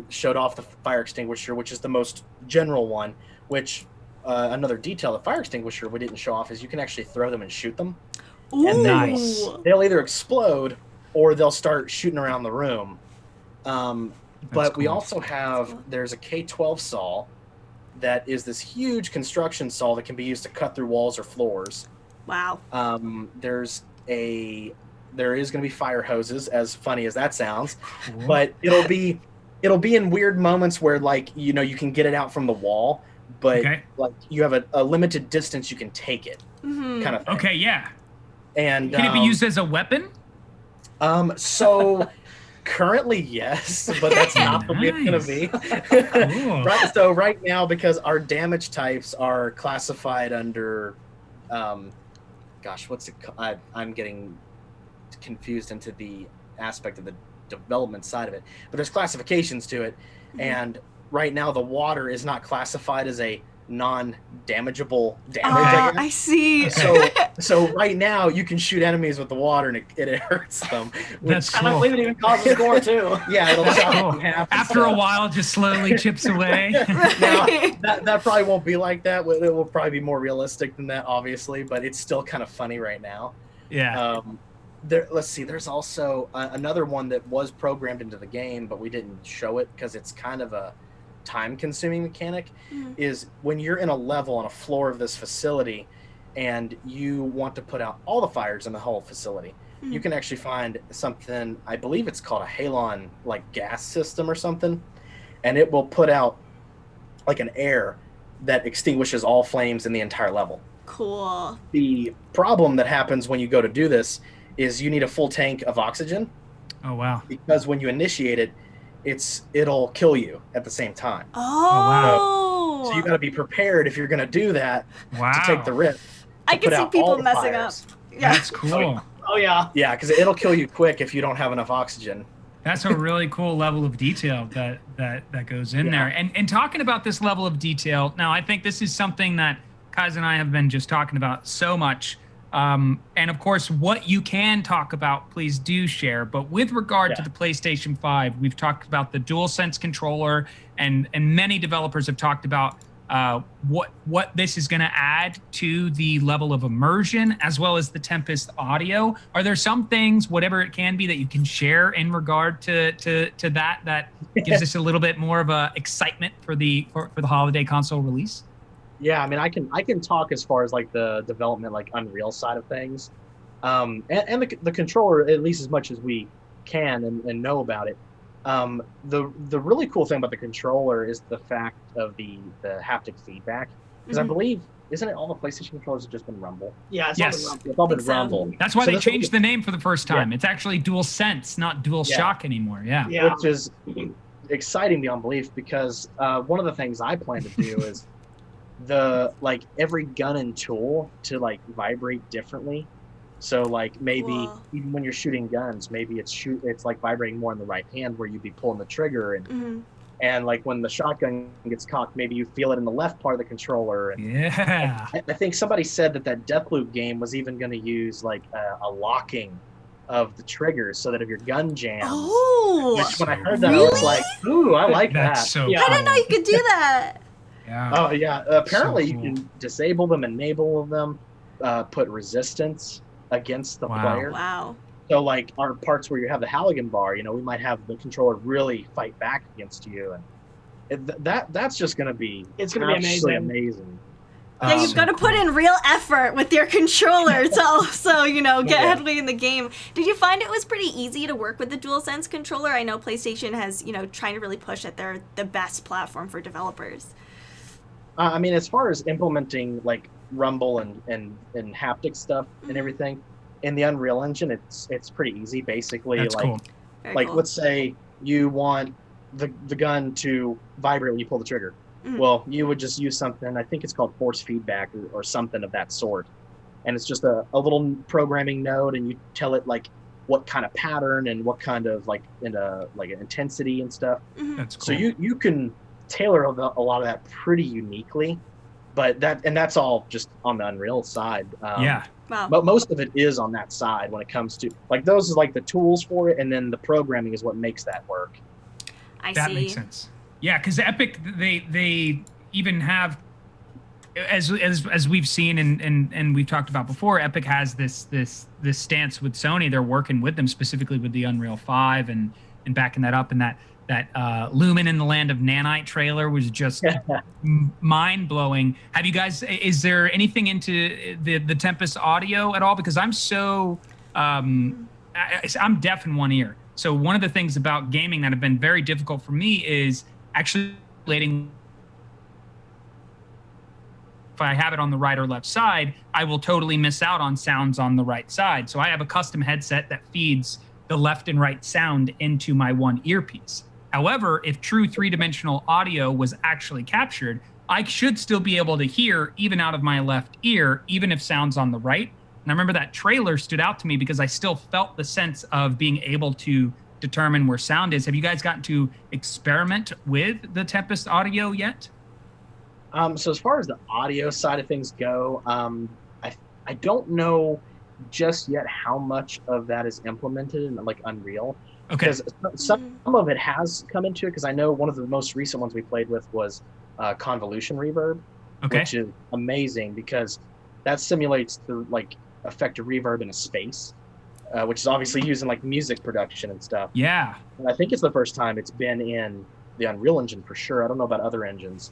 Speaker 4: Showed off the fire extinguisher, which is the most general one, which another detail, the fire extinguisher we didn't show off is you can actually throw them and shoot them.
Speaker 1: Ooh.
Speaker 4: And they'll either explode or they'll start shooting around the room. But we also have, there's a K-12 saw that is this huge construction saw that can be used to cut through walls or floors.
Speaker 1: Wow.
Speaker 4: There is going to be fire hoses, as funny as that sounds, but it'll be in weird moments where you can get it out from the wall, but like you have a limited distance you can take it, kind of thing.
Speaker 2: Okay, yeah.
Speaker 4: And
Speaker 2: can it be used as a weapon?
Speaker 4: So currently, yes, but that's not the way it's going to be.
Speaker 2: Cool.
Speaker 4: So right now, because our damage types are classified under, what's it called? I'm getting confused into the aspect of the development side of it, but there's classifications to it, and right now the water is not classified as a non-damageable damage.
Speaker 1: I see.
Speaker 4: So right now you can shoot enemies with the water and it hurts them.
Speaker 2: That's cool.
Speaker 5: I believe it even causes gore too.
Speaker 4: Yeah, it'll chop them in half.
Speaker 2: After a while, it just slowly chips away.
Speaker 4: Now, that probably won't be like that. It will probably be more realistic than that, obviously, but it's still kind of funny right now.
Speaker 2: Yeah.
Speaker 4: Let's see. There's also another one that was programmed into the game, but we didn't show it because it's kind of a time-consuming mechanic. Is when you're in a level on a floor of this facility and you want to put out all the fires in the whole facility, you can actually find something, I believe it's called a halon gas system or something, and it will put out like an air that extinguishes all flames in the entire level.
Speaker 1: Cool.
Speaker 4: The problem that happens when you go to do this is you need a full tank of oxygen.
Speaker 2: Oh wow.
Speaker 4: Because when you initiate it, it'll kill you at the same time.
Speaker 1: Oh.
Speaker 4: So you got to be prepared if you're going to do that to take the risk.
Speaker 1: I can see people messing up.
Speaker 2: Yeah. That's cool.
Speaker 5: Oh yeah.
Speaker 4: Yeah, because it'll kill you quick if you don't have enough oxygen.
Speaker 2: That's a really cool level of detail that goes in there. And talking about this level of detail, now I think this is something that Kai's and I have been just talking about so much. And of course, what you can talk about, please do share. But with regard to the PlayStation 5, we've talked about the DualSense controller, and many developers have talked about what this is going to add to the level of immersion, as well as the Tempest audio. Are there some things, whatever it can be, that you can share in regard to that gives us a little bit more of a excitement for the holiday console release?
Speaker 4: Yeah, I mean, I can talk as far as like the development, like Unreal side of things, and the controller, at least as much as we can and know about it. The really cool thing about the controller is the fact of the haptic feedback, because I believe, isn't it all the PlayStation controllers have just been Rumble?
Speaker 5: Yeah,
Speaker 4: it's all been Rumble.
Speaker 2: That's why they changed the name for the first time. It's actually DualSense, not DualShock anymore. Yeah,
Speaker 4: which is exciting beyond belief, because one of the things I plan to do is every gun and tool to like vibrate differently. So like maybe even when you're shooting guns, maybe it's like vibrating more in the right hand where you'd be pulling the trigger, and like when the shotgun gets cocked, maybe you feel it in the left part of the controller. And I think somebody said that Deathloop game was even going to use like a locking of the triggers, so that if your gun jams, which when I heard that, I was like, ooh, I like that.
Speaker 2: So
Speaker 1: I didn't know you could do that.
Speaker 4: Oh yeah, apparently you can disable them, enable them, put resistance against the player.
Speaker 1: Wow.
Speaker 4: So like our parts where you have the Halligan bar, we might have the controller really fight back against you, and that's just going to be amazing.
Speaker 1: Yeah, you've got to put in real effort with your controller to also, get heavily in the game. Did you find it was pretty easy to work with the DualSense controller? I know PlayStation has, trying to really push that they're the best platform for developers.
Speaker 4: I mean, as far as implementing like Rumble and haptic stuff and everything in the Unreal Engine, it's pretty easy. Basically,
Speaker 2: that's cool.
Speaker 4: Let's say you want the gun to vibrate when you pull the trigger. Well, you would just use something, I think it's called force feedback or something of that sort. And it's just a little programming node, and you tell it like what kind of pattern and what kind of like intensity and stuff.
Speaker 2: That's cool.
Speaker 4: So you can tailor a lot of that pretty uniquely, but that's all just on the Unreal side.
Speaker 1: Wow.
Speaker 4: But most of it is on that side when it comes to like those is like the tools for it, and then the programming is what makes that work.
Speaker 2: That makes sense. Yeah, because Epic, they even have, as we've seen and we've talked about before, Epic has this stance with Sony. They're working with them specifically with the Unreal 5 and backing that up. And that Lumen in the Land of Nanite trailer was just mind blowing. Have you guys? Is there anything into the Tempest audio at all? Because I'm so I'm deaf in one ear. So one of the things about gaming that have been very difficult for me is actually relating. If I have it on the right or left side, I will totally miss out on sounds on the right side. So I have a custom headset that feeds the left and right sound into my one earpiece. However, if true three-dimensional audio was actually captured, I should still be able to hear even out of my left ear, even if sound's on the right. And I remember that trailer stood out to me because I still felt the sense of being able to determine where sound is. Have you guys gotten to experiment with the Tempest audio yet?
Speaker 4: So as far as the audio side of things go, I don't know just yet how much of that is implemented in like Unreal.
Speaker 2: Okay.
Speaker 4: Because some of it has come into it, because I know one of the most recent ones we played with was convolution reverb, which is amazing because that simulates the like effect of reverb in a space, which is obviously used in like music production and stuff.
Speaker 2: Yeah.
Speaker 4: And I think it's the first time it's been in the Unreal Engine for sure. I don't know about other engines.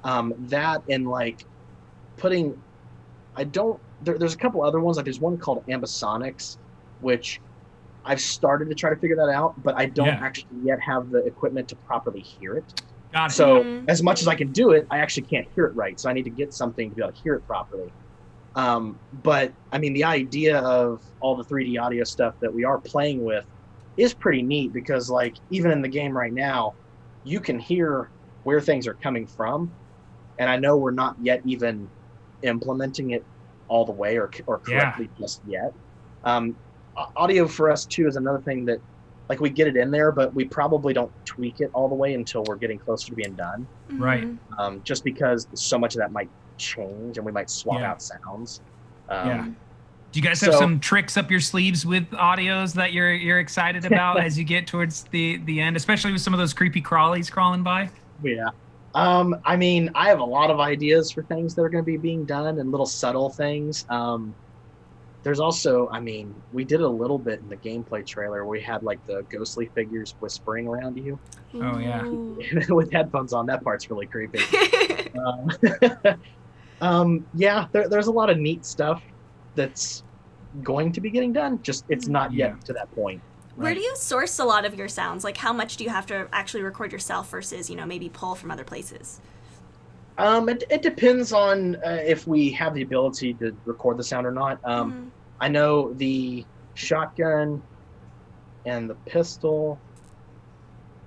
Speaker 4: That and like putting, there's a couple other ones. Like there's one called ambisonics, which I've started to try to figure that out, but I don't actually yet have the equipment to properly hear it.
Speaker 2: Got it.
Speaker 4: So as much as I can do it, I actually can't hear it right. So I need to get something to be able to hear it properly. But I mean, the idea of all the 3D audio stuff that we are playing with is pretty neat, because like even in the game right now, you can hear where things are coming from. And I know we're not yet even implementing it all the way or correctly just yet. Audio for us too is another thing that like we get it in there, but we probably don't tweak it all the way until we're getting closer to being done.
Speaker 2: Right.
Speaker 4: Just because so much of that might change and we might swap
Speaker 2: Yeah.
Speaker 4: out sounds.
Speaker 2: Yeah. Do you guys have some tricks up your sleeves with audios that you're excited about as you get towards the end, especially with some of those creepy crawlies crawling by?
Speaker 4: Yeah. I mean, I have a lot of ideas for things that are going to be being done and little subtle things. There's also, I mean, we did a little bit in the gameplay trailer. We had like the ghostly figures whispering around you.
Speaker 2: Oh yeah.
Speaker 4: With headphones on, that part's really creepy. Yeah, there's a lot of neat stuff that's going to be getting done. Just it's not yet to that point.
Speaker 1: Where do you source a lot of your sounds? Like, how much do you have to actually record yourself versus, maybe pull from other places?
Speaker 4: It depends on if we have the ability to record the sound or not. I know the shotgun and the pistol,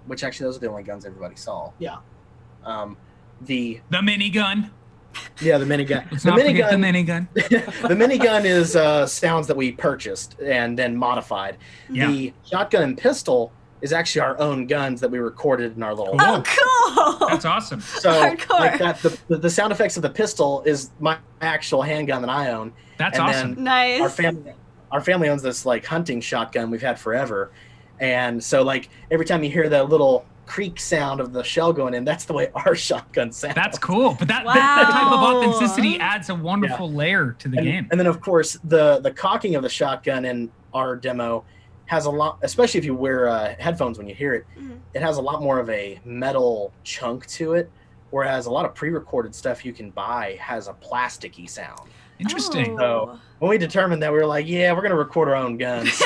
Speaker 4: which actually those are the only guns everybody saw.
Speaker 5: Yeah.
Speaker 4: The
Speaker 2: minigun.
Speaker 4: Yeah, the minigun.
Speaker 2: Let's not forget the minigun.
Speaker 4: The minigun is sounds that we purchased and then modified.
Speaker 2: Yeah.
Speaker 4: The shotgun and pistol is actually our own guns that we recorded in our little.
Speaker 1: Oh, cool!
Speaker 2: That's awesome.
Speaker 4: So,
Speaker 1: hardcore.
Speaker 4: like that, the sound effects of the pistol is my actual handgun that I own.
Speaker 2: That's
Speaker 4: and
Speaker 2: awesome.
Speaker 4: Then
Speaker 1: Nice.
Speaker 4: Our family owns this like hunting shotgun we've had forever, and so like every time you hear that little creak sound of the shell going in, that's the way our shotgun sounds.
Speaker 2: That's cool. But that type of authenticity adds a wonderful layer to the game.
Speaker 4: And then of course the cocking of the shotgun in our demo has a lot, especially if you wear headphones when you hear it, it has a lot more of a metal chunk to it, whereas a lot of pre-recorded stuff you can buy has a plasticky sound.
Speaker 2: Interesting.
Speaker 4: So when we determined that, we were like, yeah, we're going to record our own guns.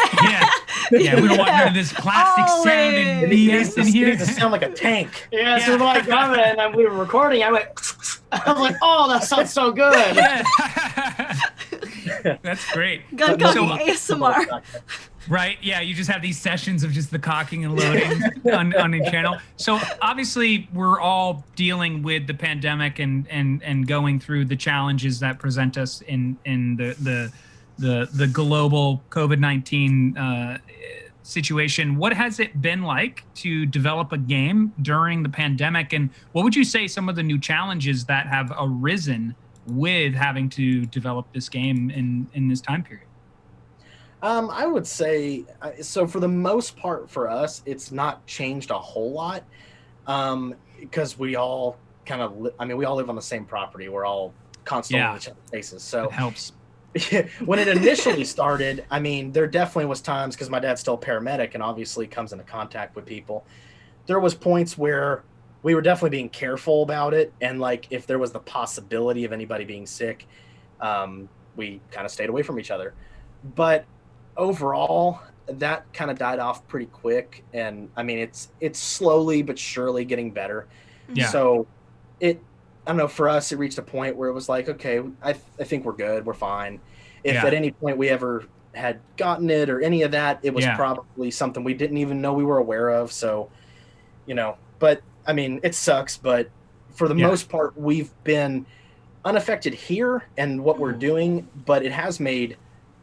Speaker 2: We don't want none of this plastic sounding BS in here.
Speaker 4: It needs to sound like a tank.
Speaker 5: Yeah, so when I got it and we were recording, I went, I was like, oh, that sounds so good.
Speaker 2: That's great.
Speaker 1: Gun cocking ASMR.
Speaker 2: Right, yeah, you just have these sessions of just the cocking and loading on your channel. So obviously we're all dealing with the pandemic and going through the challenges that present us in the global COVID-19 situation. What has it been like to develop a game during the pandemic, and what would you say some of the new challenges that have arisen with having to develop this game in this time period?
Speaker 4: I would say, so for the most part for us, it's not changed a whole lot because we all kind of, we all live on the same property. We're all constantly in each other's faces. So
Speaker 2: it helps.
Speaker 4: When it initially started, there definitely was times, because my dad's still a paramedic and obviously comes into contact with people. There was points where we were definitely being careful about it. And like, if there was the possibility of anybody being sick, we kind of stayed away from each other. But overall, that kind of died off pretty quick. And it's slowly but surely getting better.
Speaker 2: Yeah.
Speaker 4: So I don't know, for us, it reached a point where it was like, okay, I think we're good. We're fine. If at any point we ever had gotten it or any of that, it was probably something we didn't even know we were aware of. So, but it sucks. But for the most part, we've been unaffected here and what we're doing, but it has made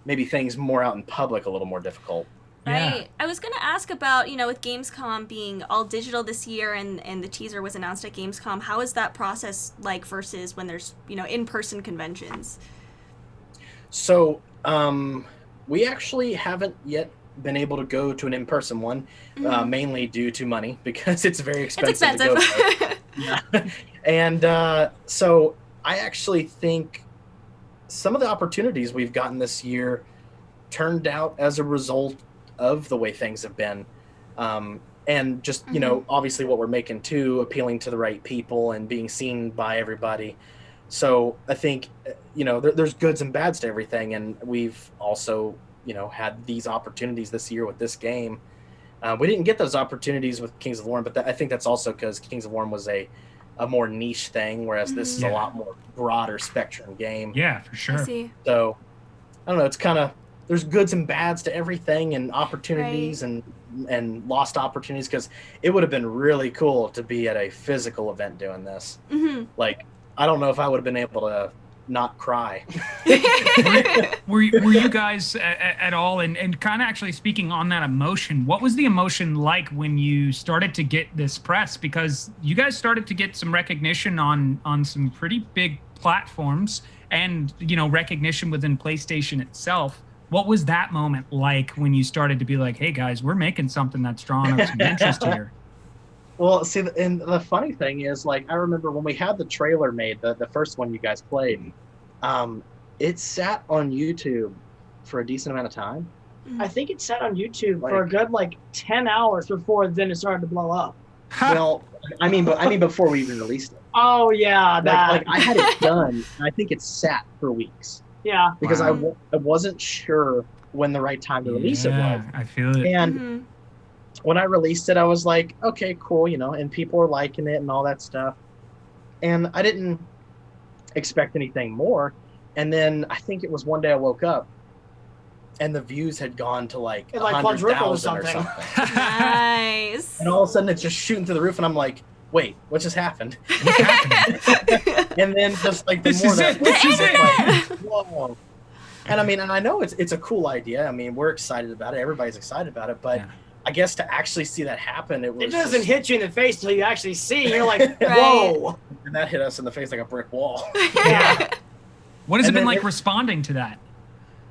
Speaker 4: maybe things more out in public a little more difficult.
Speaker 1: Right. Yeah. I was going to ask about, with Gamescom being all digital this year and the teaser was announced at Gamescom, how is that process like versus when there's, in-person conventions?
Speaker 4: So, we actually haven't yet been able to go to an in-person one, mainly due to money, because it's very expensive. To go to. And so I actually think some of the opportunities we've gotten this year turned out as a result of the way things have been. And just, obviously what we're making too, appealing to the right people and being seen by everybody. So I think, there's goods and bads to everything. And we've also, had these opportunities this year with this game. We didn't get those opportunities with Kings of Warren, but I think that's also because Kings of Warren was a more niche thing, whereas this is a lot more broader spectrum game.
Speaker 2: Yeah, for sure.
Speaker 1: I see.
Speaker 4: So I don't know, it's kind of, there's goods and bads to everything, and opportunities and lost opportunities, because it would have been really cool to be at a physical event doing this. Like, I don't know if I would have been able to not cry.
Speaker 2: were you guys at all, and kind of actually speaking on that emotion, what was the emotion like when you started to get this press? Because you guys started to get some recognition on some pretty big platforms, and recognition within PlayStation itself. What was that moment like when you started to be like, hey guys, we're making something that's drawing up some interest here?
Speaker 4: Well, see, and the funny thing is, like, I remember when we had the trailer made, the first one you guys played, it sat on YouTube for a decent amount of time.
Speaker 5: I think it sat on YouTube for a good 10 hours before then it started to blow up.
Speaker 4: Well, I mean before we even released it.
Speaker 5: Oh yeah, that.
Speaker 4: Like I had it done, and I think it sat for weeks.
Speaker 5: Yeah.
Speaker 4: Because I wasn't sure when the right time to release it was.
Speaker 2: I feel it.
Speaker 4: And when I released it, I was like, okay, cool, and people are liking it and all that stuff. And I didn't expect anything more. And then I think it was one day I woke up and the views had gone to like 100,000 or something.
Speaker 1: Nice.
Speaker 4: And all of a sudden it's just shooting through the roof, and I'm like, wait, what just happened?
Speaker 2: What's happening?
Speaker 4: And then just like the
Speaker 2: This
Speaker 4: more
Speaker 2: is
Speaker 4: that
Speaker 2: it. This is it.
Speaker 4: like, whoa. And I know it's a cool idea. I mean, we're excited about it. Everybody's excited about it, but I guess to actually see that happen, it
Speaker 5: doesn't hit you in the face until you actually see. You're like, whoa.
Speaker 4: And that hit us in the face like a brick wall.
Speaker 5: Yeah.
Speaker 2: What has it been like responding to that?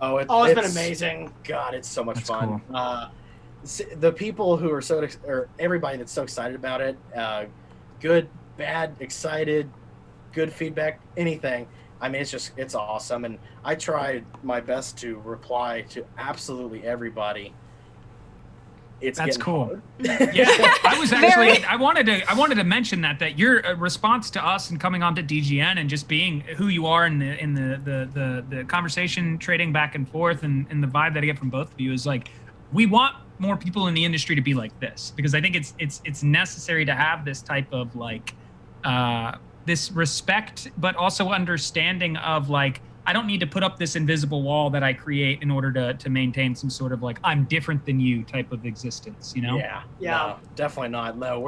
Speaker 4: Oh,
Speaker 5: it's been amazing.
Speaker 4: God, it's so much
Speaker 2: That's
Speaker 4: fun.
Speaker 2: Cool.
Speaker 4: The people who are or everybody that's so excited about it, good, bad, excited, good feedback, anything. I mean, it's awesome. And I tried my best to reply to absolutely everybody.
Speaker 2: That's cool.
Speaker 4: Hard.
Speaker 2: Yeah, I was actually I wanted to mention that your response to us and coming onto DGN and just being who you are in the conversation, trading back and forth, and the vibe that I get from both of you is like, we want more people in the industry to be like this, because I think it's necessary to have this type of this respect, but also understanding of like, I don't need to put up this invisible wall that I create in order to maintain some sort of like, I'm different than you type of existence,
Speaker 5: Yeah.
Speaker 4: No, definitely not. No,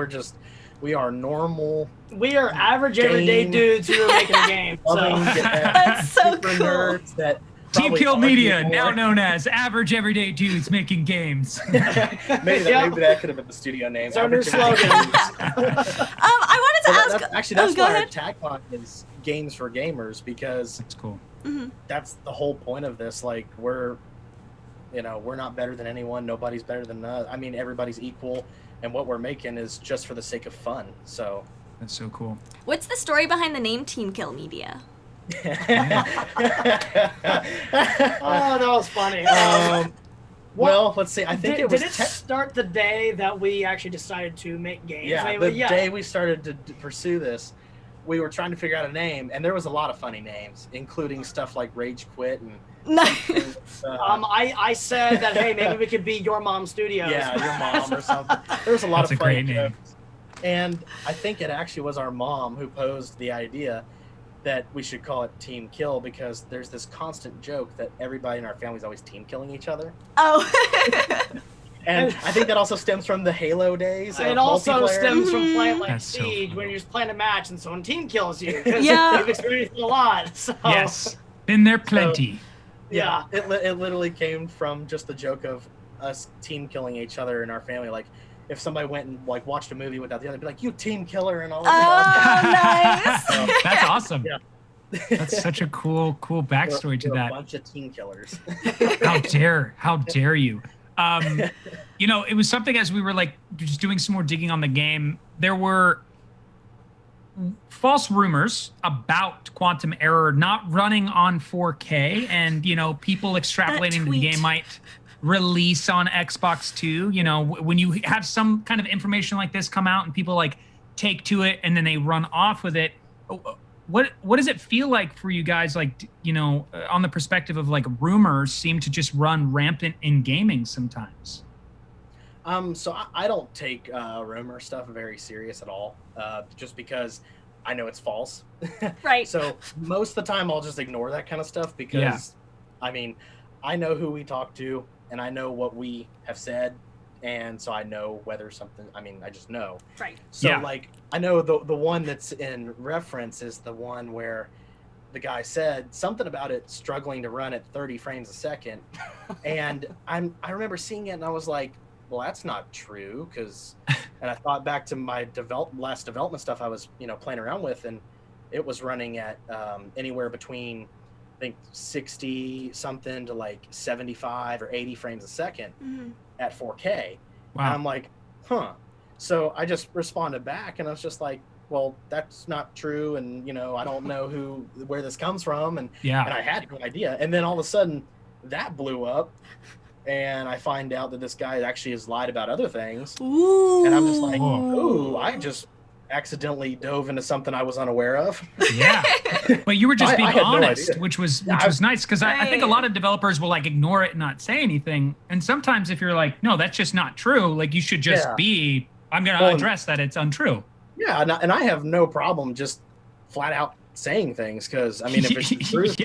Speaker 4: we are normal.
Speaker 5: We are average everyday dudes who are making a game. So.
Speaker 1: That's so cool.
Speaker 4: Nerds that
Speaker 2: Team Kill Media, now known as Average Everyday Dudes Making Games.
Speaker 4: maybe that could have been the studio name.
Speaker 5: It's our new slogan.
Speaker 1: I wanted to ask.
Speaker 4: That's
Speaker 1: go
Speaker 4: why
Speaker 1: ahead.
Speaker 4: our tagline is "Games for Gamers," because
Speaker 2: That's cool.
Speaker 4: That's the whole point of this. Like, we're not better than anyone. Nobody's better than us. I mean, everybody's equal, and what we're making is just for the sake of fun. So
Speaker 2: that's so cool.
Speaker 1: What's the story behind the name Team Kill Media?
Speaker 5: Oh, that was funny.
Speaker 4: Well, let's see. I think
Speaker 5: did it start the day that we actually decided to make games?
Speaker 4: Yeah, the day we started to pursue this, we were trying to figure out a name, and there was a lot of funny names, including stuff like Rage Quit and.
Speaker 5: I said that, hey, maybe we could be Your Mom Studios.
Speaker 4: Yeah, Your Mom or something. There was a lot
Speaker 2: That's
Speaker 4: of
Speaker 2: a
Speaker 4: funny
Speaker 2: great name.
Speaker 4: jokes. And I think it actually was our mom who posed the idea that we should call it Team Kill, because there's this constant joke that everybody in our family is always team killing each other.
Speaker 1: Oh.
Speaker 4: And I think that also stems from the Halo days.
Speaker 5: It also stems from playing like
Speaker 2: That's so
Speaker 5: Siege,
Speaker 2: funny.
Speaker 5: when you're just playing a match and someone team kills you.
Speaker 1: Yeah.
Speaker 5: You've experienced it a lot. So.
Speaker 2: Yes, been there plenty.
Speaker 5: Yeah.
Speaker 4: It literally came from just the joke of us team killing each other in our family. Like, if somebody went and like watched a movie without the other, be like, "You team killer," and all that
Speaker 1: Oh, nice.
Speaker 2: That's awesome.
Speaker 4: Yeah.
Speaker 2: That's such a cool backstory to
Speaker 4: we're
Speaker 2: that.
Speaker 4: A bunch of team killers.
Speaker 2: How dare you? It was something, as we were like just doing some more digging on the game, there were false rumors about Quantum Error not running on 4K, and people extrapolating the game might release on Xbox 2. When you have some kind of information like this come out and people like take to it and then they run off with it, what does it feel like for you guys, like, on the perspective of like rumors seem to just run rampant in gaming sometimes?
Speaker 4: So I don't take rumor stuff very serious at all, just because I know it's false.
Speaker 1: Right.
Speaker 4: So most of the time I'll just ignore that kind of stuff, because I mean, I know who we talk to and I know what we have said, and so I know whether something, I just know.
Speaker 1: Right.
Speaker 4: So like, I know the one that's in reference is the one where the guy said something about it struggling to run at 30 frames a second. And I remember seeing it and I was like, well, that's not true. And I thought back to my last development stuff I was, playing around with, and it was running at anywhere between, I think, 60 something to like 75 or 80 frames a second at 4K.
Speaker 2: Wow.
Speaker 4: And I'm like, huh. So I just responded back and I was just like, well, that's not true, and I don't know where this comes from, and I had no idea. And then all of a sudden, that blew up, and I find out that this guy actually has lied about other things.
Speaker 1: Ooh.
Speaker 4: And I'm just like, ooh, I just accidentally dove into something I was unaware of.
Speaker 2: Yeah, but you were just being honest,
Speaker 4: no
Speaker 2: which was nice, because I think a lot of developers will like ignore it and not say anything. And sometimes if you're like, no, that's just not true, like you should just be, I'm going to address that it's untrue.
Speaker 4: Yeah, and I have no problem just flat out saying things, because I mean, if it's the truth,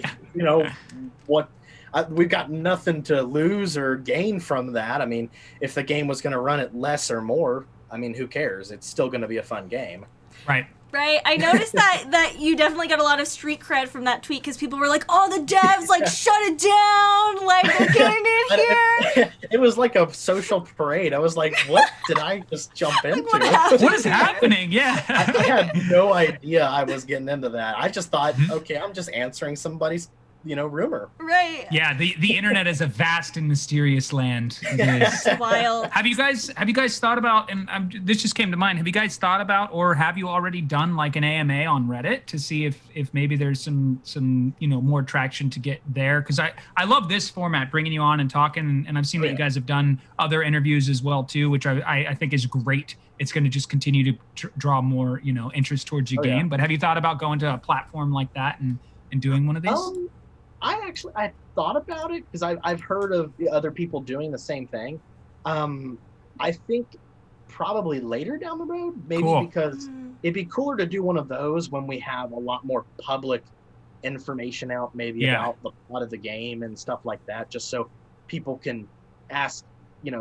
Speaker 4: we've got nothing to lose or gain from that. I mean, if the game was going to run at less or more, I mean, who cares? It's still going to be a fun game.
Speaker 2: Right.
Speaker 1: Right. I noticed that you definitely got a lot of street cred from that tweet, because people were like, oh, the devs, like, shut it down. Like, they're getting in here.
Speaker 4: It was like a social parade. I was like, what did I just jump into?
Speaker 2: What is happening? Yeah.
Speaker 4: I had no idea I was getting into that. I just thought, okay, I'm just answering somebody's, rumor.
Speaker 1: Right.
Speaker 2: Yeah, the internet is a vast and mysterious land. It is.
Speaker 1: It's wild.
Speaker 2: Have you guys thought about, and this just came to mind, have you guys thought about, or have you already done like an AMA on Reddit to see if maybe there's some more traction to get there? Because I love this format, bringing you on and talking, and I've seen that you guys have done other interviews as well too, which I think is great. It's going to just continue to draw more interest towards your game. But have you thought about going to a platform like that and doing one of these?
Speaker 4: I thought about it, because I've heard of other people doing the same thing. I think probably later down the road, maybe, because it'd be cooler to do one of those when we have a lot more public information out, maybe about the plot of the game and stuff like that, just so people can ask,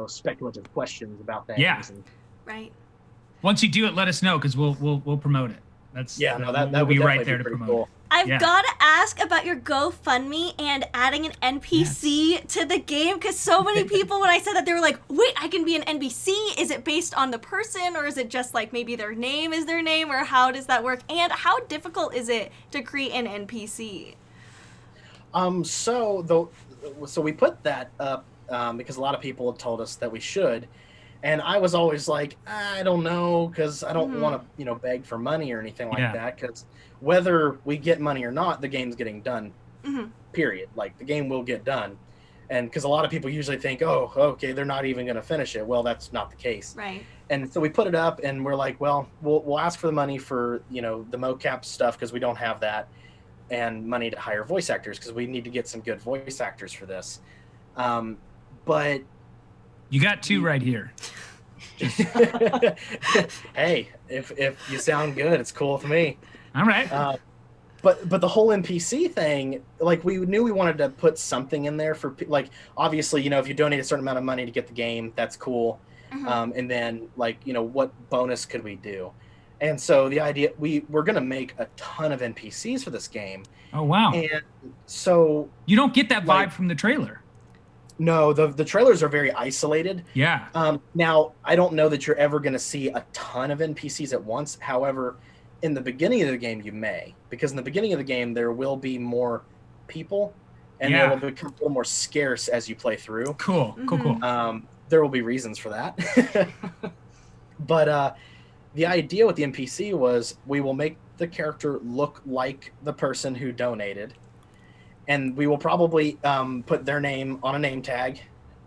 Speaker 4: speculative questions about things.
Speaker 2: Yeah.
Speaker 1: Right.
Speaker 2: Once you do it, let us know, because we'll promote it. We'll be right there to promote it.
Speaker 1: I've got to ask about your GoFundMe and adding an NPC to the game, because so many people, when I said that, they were like, wait, I can be an NPC? Is it based on the person, or is it just like maybe their name is their name, or how does that work? And how difficult is it to create an NPC?
Speaker 4: So we put that up because a lot of people have told us that we should. And I was always like, I don't know, because I don't want to, beg for money or anything like that. Because whether we get money or not, the game's getting done. Period. Like, the game will get done. And because a lot of people usually think, oh, okay, they're not even going to finish it. Well, that's not the case.
Speaker 1: Right.
Speaker 4: And so we put it up, and we're like, well, we'll ask for the money for the mocap stuff, because we don't have that, and money to hire voice actors, because we need to get some good voice actors for this. But
Speaker 2: you got two right here.
Speaker 4: Hey, if you sound good, it's cool with me.
Speaker 2: All right.
Speaker 4: But the whole NPC thing, like, we knew we wanted to put something in there for, like, obviously, if you donate a certain amount of money to get the game, that's cool. And then, like, what bonus could we do? And so the idea, we're going to make a ton of NPCs for this game.
Speaker 2: Oh, wow.
Speaker 4: And so
Speaker 2: you don't get that vibe from the trailer.
Speaker 4: No, the trailers are very isolated.
Speaker 2: Yeah.
Speaker 4: Now, I don't know that you're ever going to see a ton of NPCs at once. However, in the beginning of the game, you may. Because in the beginning of the game, there will be more people, and they will become a little more scarce as you play through.
Speaker 2: Cool.
Speaker 4: There will be reasons for that. But the idea with the NPC was we will make the character look like the person who donated. And we will probably put their name on a name tag.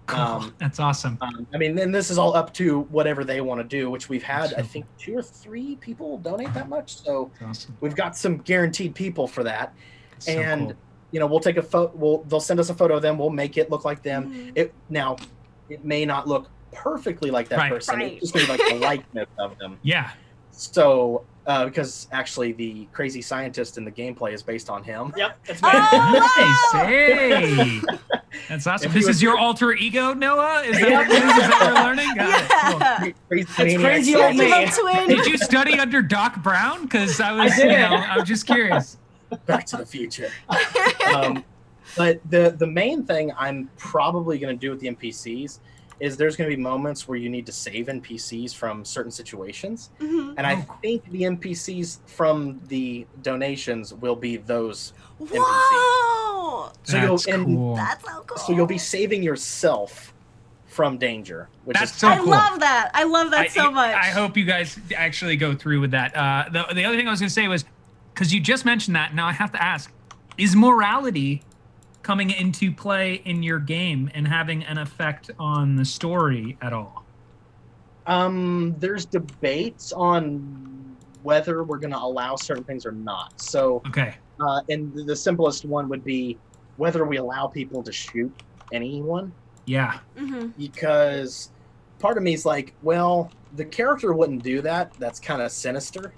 Speaker 2: Cool. That's awesome.
Speaker 4: I mean, and this is all up to whatever they want to do, which we've had, I think, 2 or 3 people donate that much. So we've got some guaranteed people for that. And, we'll take a photo. They'll send us a photo of them. We'll make it look like them. It may not look perfectly like that person. It's just going to be like the likeness of them.
Speaker 2: Yeah.
Speaker 4: So, because actually the crazy scientist in the gameplay is based on him.
Speaker 5: Yep, that's
Speaker 2: nice. Hey, that's awesome. This is your alter ego, Noah? Is that what we're learning? Got it. Cool.
Speaker 5: That's crazy old me.
Speaker 2: Did you study under Doc Brown? Because I was just curious.
Speaker 4: Back to the Future. But the main thing I'm probably going to do with the NPCs is there's going to be moments where you need to save NPCs from certain situations.
Speaker 1: Mm-hmm.
Speaker 4: And I think the NPCs from the donations will be those NPCs.
Speaker 1: Whoa!
Speaker 2: That's cool.
Speaker 1: That's so cool.
Speaker 4: So you'll be saving yourself from danger, which
Speaker 2: That's
Speaker 4: is
Speaker 2: so
Speaker 1: I
Speaker 2: cool.
Speaker 1: love that. I love that so much.
Speaker 2: I hope you guys actually go through with that. The other thing I was going to say was, because you just mentioned that, now I have to ask, is morality coming into play in your game and having an effect on the story at all?
Speaker 4: There's debates on whether we're going to allow certain things or not. So,
Speaker 2: Okay.
Speaker 4: and the simplest one would be whether we allow people to shoot anyone.
Speaker 2: Yeah.
Speaker 1: Mm-hmm.
Speaker 4: Because part of me is like, well, the character wouldn't do that. That's kind of sinister.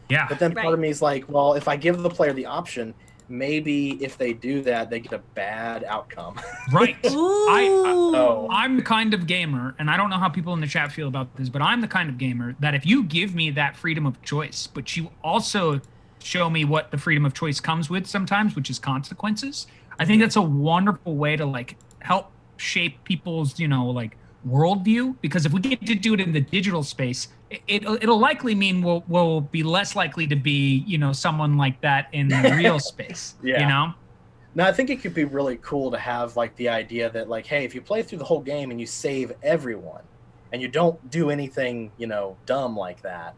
Speaker 2: Yeah.
Speaker 4: But then part
Speaker 1: Right.
Speaker 4: of me is like, well, if I give the player the option, maybe if they do that, they get a bad outcome.
Speaker 2: Right.
Speaker 1: Ooh.
Speaker 2: I'm the kind of gamer, and I don't know how people in the chat feel about this, but I'm the kind of gamer that if you give me that freedom of choice, but you also show me what the freedom of choice comes with sometimes, which is consequences, I think that's a wonderful way to like help shape people's, like worldview. Because if we get to do it in the digital space, it'll likely mean we'll be less likely to be, someone like that in the real space.
Speaker 4: Yeah. No, I think it could be really cool to have like the idea that like, hey, if you play through the whole game and you save everyone and you don't do anything, dumb like that,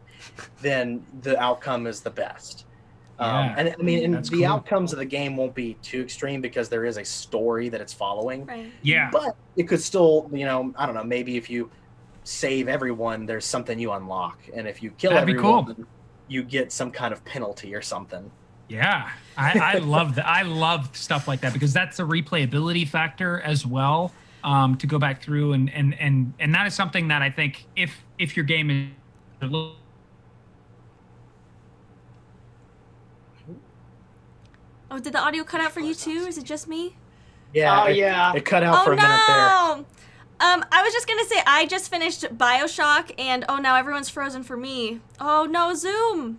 Speaker 4: then the outcome is the best.
Speaker 2: Yeah,
Speaker 4: and I mean, and
Speaker 2: that's
Speaker 4: the
Speaker 2: cool.
Speaker 4: outcomes of the game won't be too extreme because there is a story that it's following.
Speaker 1: Right.
Speaker 2: Yeah.
Speaker 4: But it could still, I don't know, maybe if you save everyone, there's something you unlock. And if you kill
Speaker 2: That'd be
Speaker 4: everyone,
Speaker 2: cool.
Speaker 4: you get some kind of penalty or something.
Speaker 2: Yeah, I love that. I love stuff like that because that's a replayability factor as well. To go back through and that is something that I think if your game is a little.
Speaker 1: Oh, did the audio cut out for you too? Is it just me?
Speaker 4: Yeah.
Speaker 5: Oh, yeah.
Speaker 4: It cut out for a minute there.
Speaker 1: I was just gonna say I just finished BioShock and now everyone's frozen for me. Oh no, Zoom.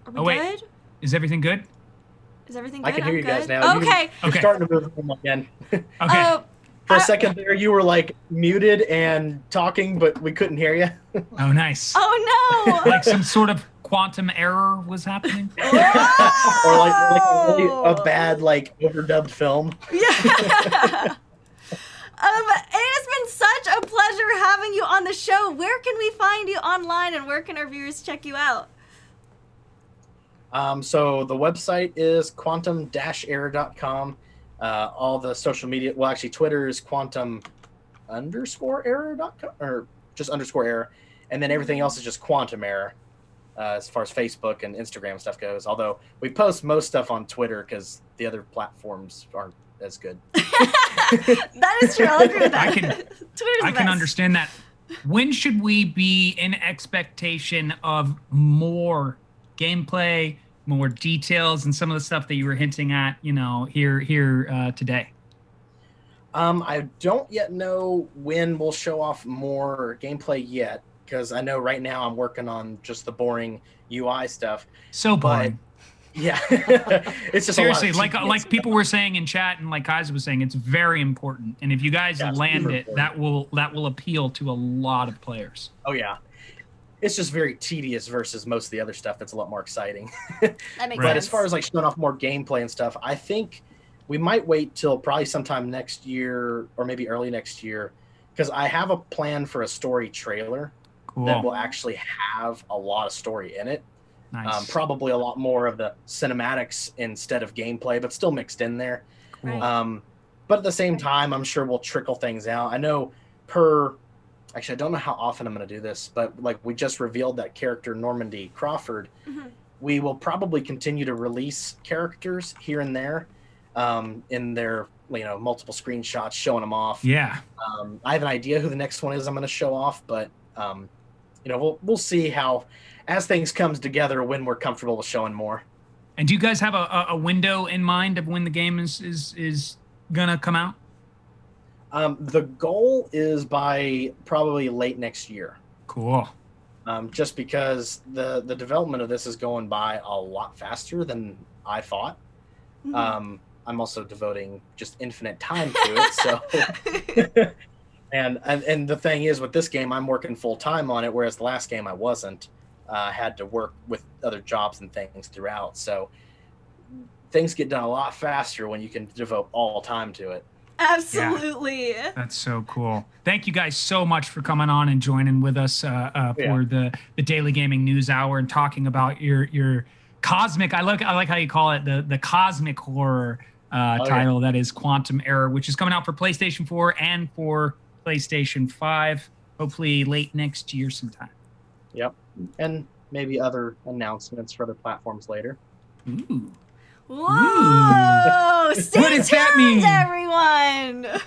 Speaker 1: Are we
Speaker 2: Oh, wait.
Speaker 1: good?
Speaker 2: Is everything good?
Speaker 1: Is everything good?
Speaker 4: I can hear
Speaker 1: I'm
Speaker 4: you guys
Speaker 1: good.
Speaker 4: now.
Speaker 1: Okay.
Speaker 4: You're
Speaker 2: Okay.
Speaker 4: starting to move them again.
Speaker 2: Okay.
Speaker 1: Oh,
Speaker 4: For a second there, you were like muted and talking, but we couldn't hear you.
Speaker 2: Oh, nice.
Speaker 1: oh no.
Speaker 2: Like some sort of quantum error was happening.
Speaker 4: Or like a really bad like overdubbed film.
Speaker 1: Yeah. It has been such a pleasure having you on the show. Where can we find you online and where can our viewers check you out?
Speaker 4: So the website is quantum-error.com. All the social media, well, actually, Twitter is quantum_error.com or just _error. And then everything else is just quantum error as far as Facebook and Instagram stuff goes. Although we post most stuff on Twitter because the other platforms aren't as good.
Speaker 1: That is true. I'll agree with that.
Speaker 2: I can-
Speaker 1: Twitter's the
Speaker 2: I can
Speaker 1: best.
Speaker 2: understand that. When should we be in expectation of more gameplay, more details, and some of the stuff that you were hinting at, here today?
Speaker 4: I don't yet know when we'll show off more gameplay yet, because I know right now I'm working on just the boring UI stuff.
Speaker 2: So boring.
Speaker 4: Yeah, it's just
Speaker 2: Seriously,
Speaker 4: a lot of
Speaker 2: like people were saying in chat, and like Kaiser was saying, it's very important. And if you guys
Speaker 4: Yeah, it's
Speaker 2: land
Speaker 4: super
Speaker 2: it, that will appeal to a lot of players.
Speaker 4: Oh yeah, it's just very tedious versus most of the other stuff that's a lot more exciting.
Speaker 1: That makes
Speaker 2: Right.
Speaker 4: But
Speaker 1: sense.
Speaker 4: as far as like showing off more gameplay and stuff, I think we might wait till probably sometime next year or maybe early next year, because I have a plan for a story trailer
Speaker 2: Cool.
Speaker 4: that will actually have a lot of story in it.
Speaker 2: Nice.
Speaker 4: Probably a lot more of the cinematics instead of gameplay, but still mixed in there.
Speaker 2: Cool.
Speaker 1: Right.
Speaker 4: But at the same time, I'm sure we'll trickle things out. I know actually, I don't know how often I'm going to do this, but like we just revealed that character Normandy Crawford.
Speaker 1: Mhm.
Speaker 4: We will probably continue to release characters here and there in their multiple screenshots showing them off.
Speaker 2: Yeah.
Speaker 4: I have an idea who the next one is I'm going to show off, but we'll see how as things comes together when we're comfortable with showing more.
Speaker 2: And do you guys have a window in mind of when the game is gonna come out?
Speaker 4: The goal is by probably late next year.
Speaker 2: Cool.
Speaker 4: just because the development of this is going by a lot faster than I thought. I'm also devoting just infinite time to it, so. and the thing is, with this game, I'm working full time on it, whereas the last game I wasn't. Had to work with other jobs and things throughout, so things get done a lot faster when you can devote all time to it.
Speaker 1: Absolutely.
Speaker 2: Yeah, that's so cool. Thank you guys so much for coming on and joining with us for the Daily Gaming News Hour and talking about your cosmic. I like how you call it the cosmic horror title that is Quantum Error, which is coming out for PlayStation 4 and for PlayStation 5, hopefully late next year sometime.
Speaker 4: Yep, and maybe other announcements for other platforms later.
Speaker 2: Ooh.
Speaker 1: Whoa! Stay
Speaker 2: What does
Speaker 1: tuned,
Speaker 2: that mean?
Speaker 1: Everyone.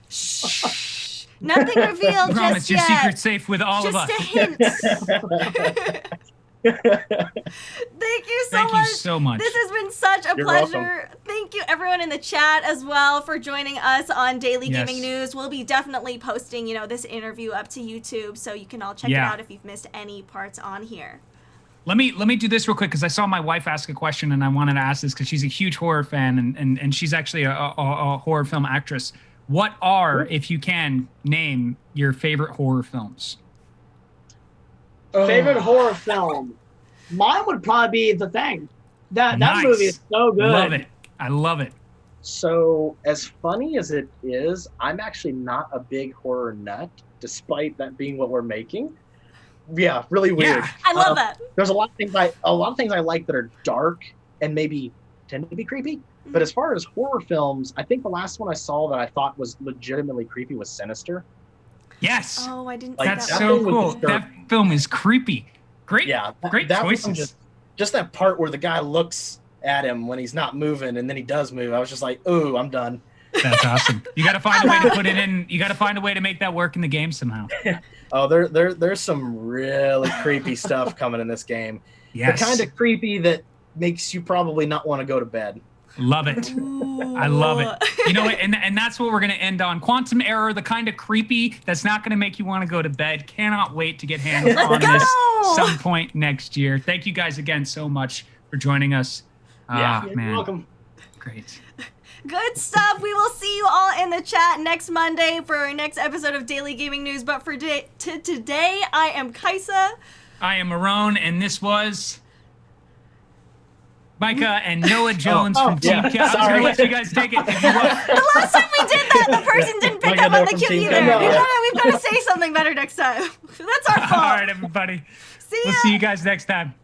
Speaker 1: Shh. Nothing revealed
Speaker 2: Promise
Speaker 1: just
Speaker 2: your
Speaker 1: yet.
Speaker 2: secret safe with all of us.
Speaker 1: Just a hint. Thank you so much. This has been such a pleasure.
Speaker 4: Welcome.
Speaker 1: Thank you, everyone in the chat as well, for joining us on Daily Gaming News. We'll be definitely posting, this interview up to YouTube, so you can all check it out if you've missed any parts on here.
Speaker 2: Let me do this real quick because I saw my wife ask a question and I wanted to ask this because she's a huge horror fan and she's actually a horror film actress. What are, if you can, name your favorite horror films?
Speaker 5: Favorite horror film? Mine would probably be The Thing. That
Speaker 2: Nice.
Speaker 5: movie is so good.
Speaker 2: Love it. I love it.
Speaker 4: So, as funny as it is, I'm actually not a big horror nut, despite that being what we're making. Yeah, really weird.
Speaker 2: Yeah.
Speaker 1: I love that.
Speaker 4: There's a lot of things I like that are dark and maybe tend to be creepy. But as far as horror films, I think the last one I saw that I thought was legitimately creepy was Sinister.
Speaker 2: Yes.
Speaker 1: Oh, I didn't
Speaker 4: Like,
Speaker 1: see
Speaker 2: That's
Speaker 1: that.
Speaker 2: so
Speaker 4: film was
Speaker 2: cool.
Speaker 4: disturbing.
Speaker 2: That film is creepy. Great.
Speaker 4: Yeah,
Speaker 2: Great
Speaker 4: that
Speaker 2: choices.
Speaker 4: one just that part where the guy looks at him when he's not moving and then he does move. I was just like, ooh, I'm done.
Speaker 2: That's awesome. You got to find a way to put it in. You got to find a way to make that work in the game somehow.
Speaker 4: Oh, there's some really creepy stuff coming in this game.
Speaker 2: Yes.
Speaker 4: The kind of creepy that makes you probably not want to go to bed.
Speaker 2: Love it. I love it. You know, and that's what we're going to end on. Quantum Error, the kind of creepy that's not going to make you want to go to bed. Cannot wait to get hands on this some point next year. Thank you guys again so much for joining us.
Speaker 5: You're
Speaker 2: Man.
Speaker 5: welcome.
Speaker 2: Great.
Speaker 1: Good stuff. We will see you all in the chat next Monday for our next episode of Daily Gaming News. But for today, I am Kaisa.
Speaker 2: I am Marrone, and this was Micah and Noah Jones from Team K. I was going to let you guys take it if you want.
Speaker 1: The last time we did that, the person didn't pick up on the cue either. We've got to say something better next time. That's our fault.
Speaker 2: All right, everybody.
Speaker 1: See ya.
Speaker 2: We'll see you guys next time.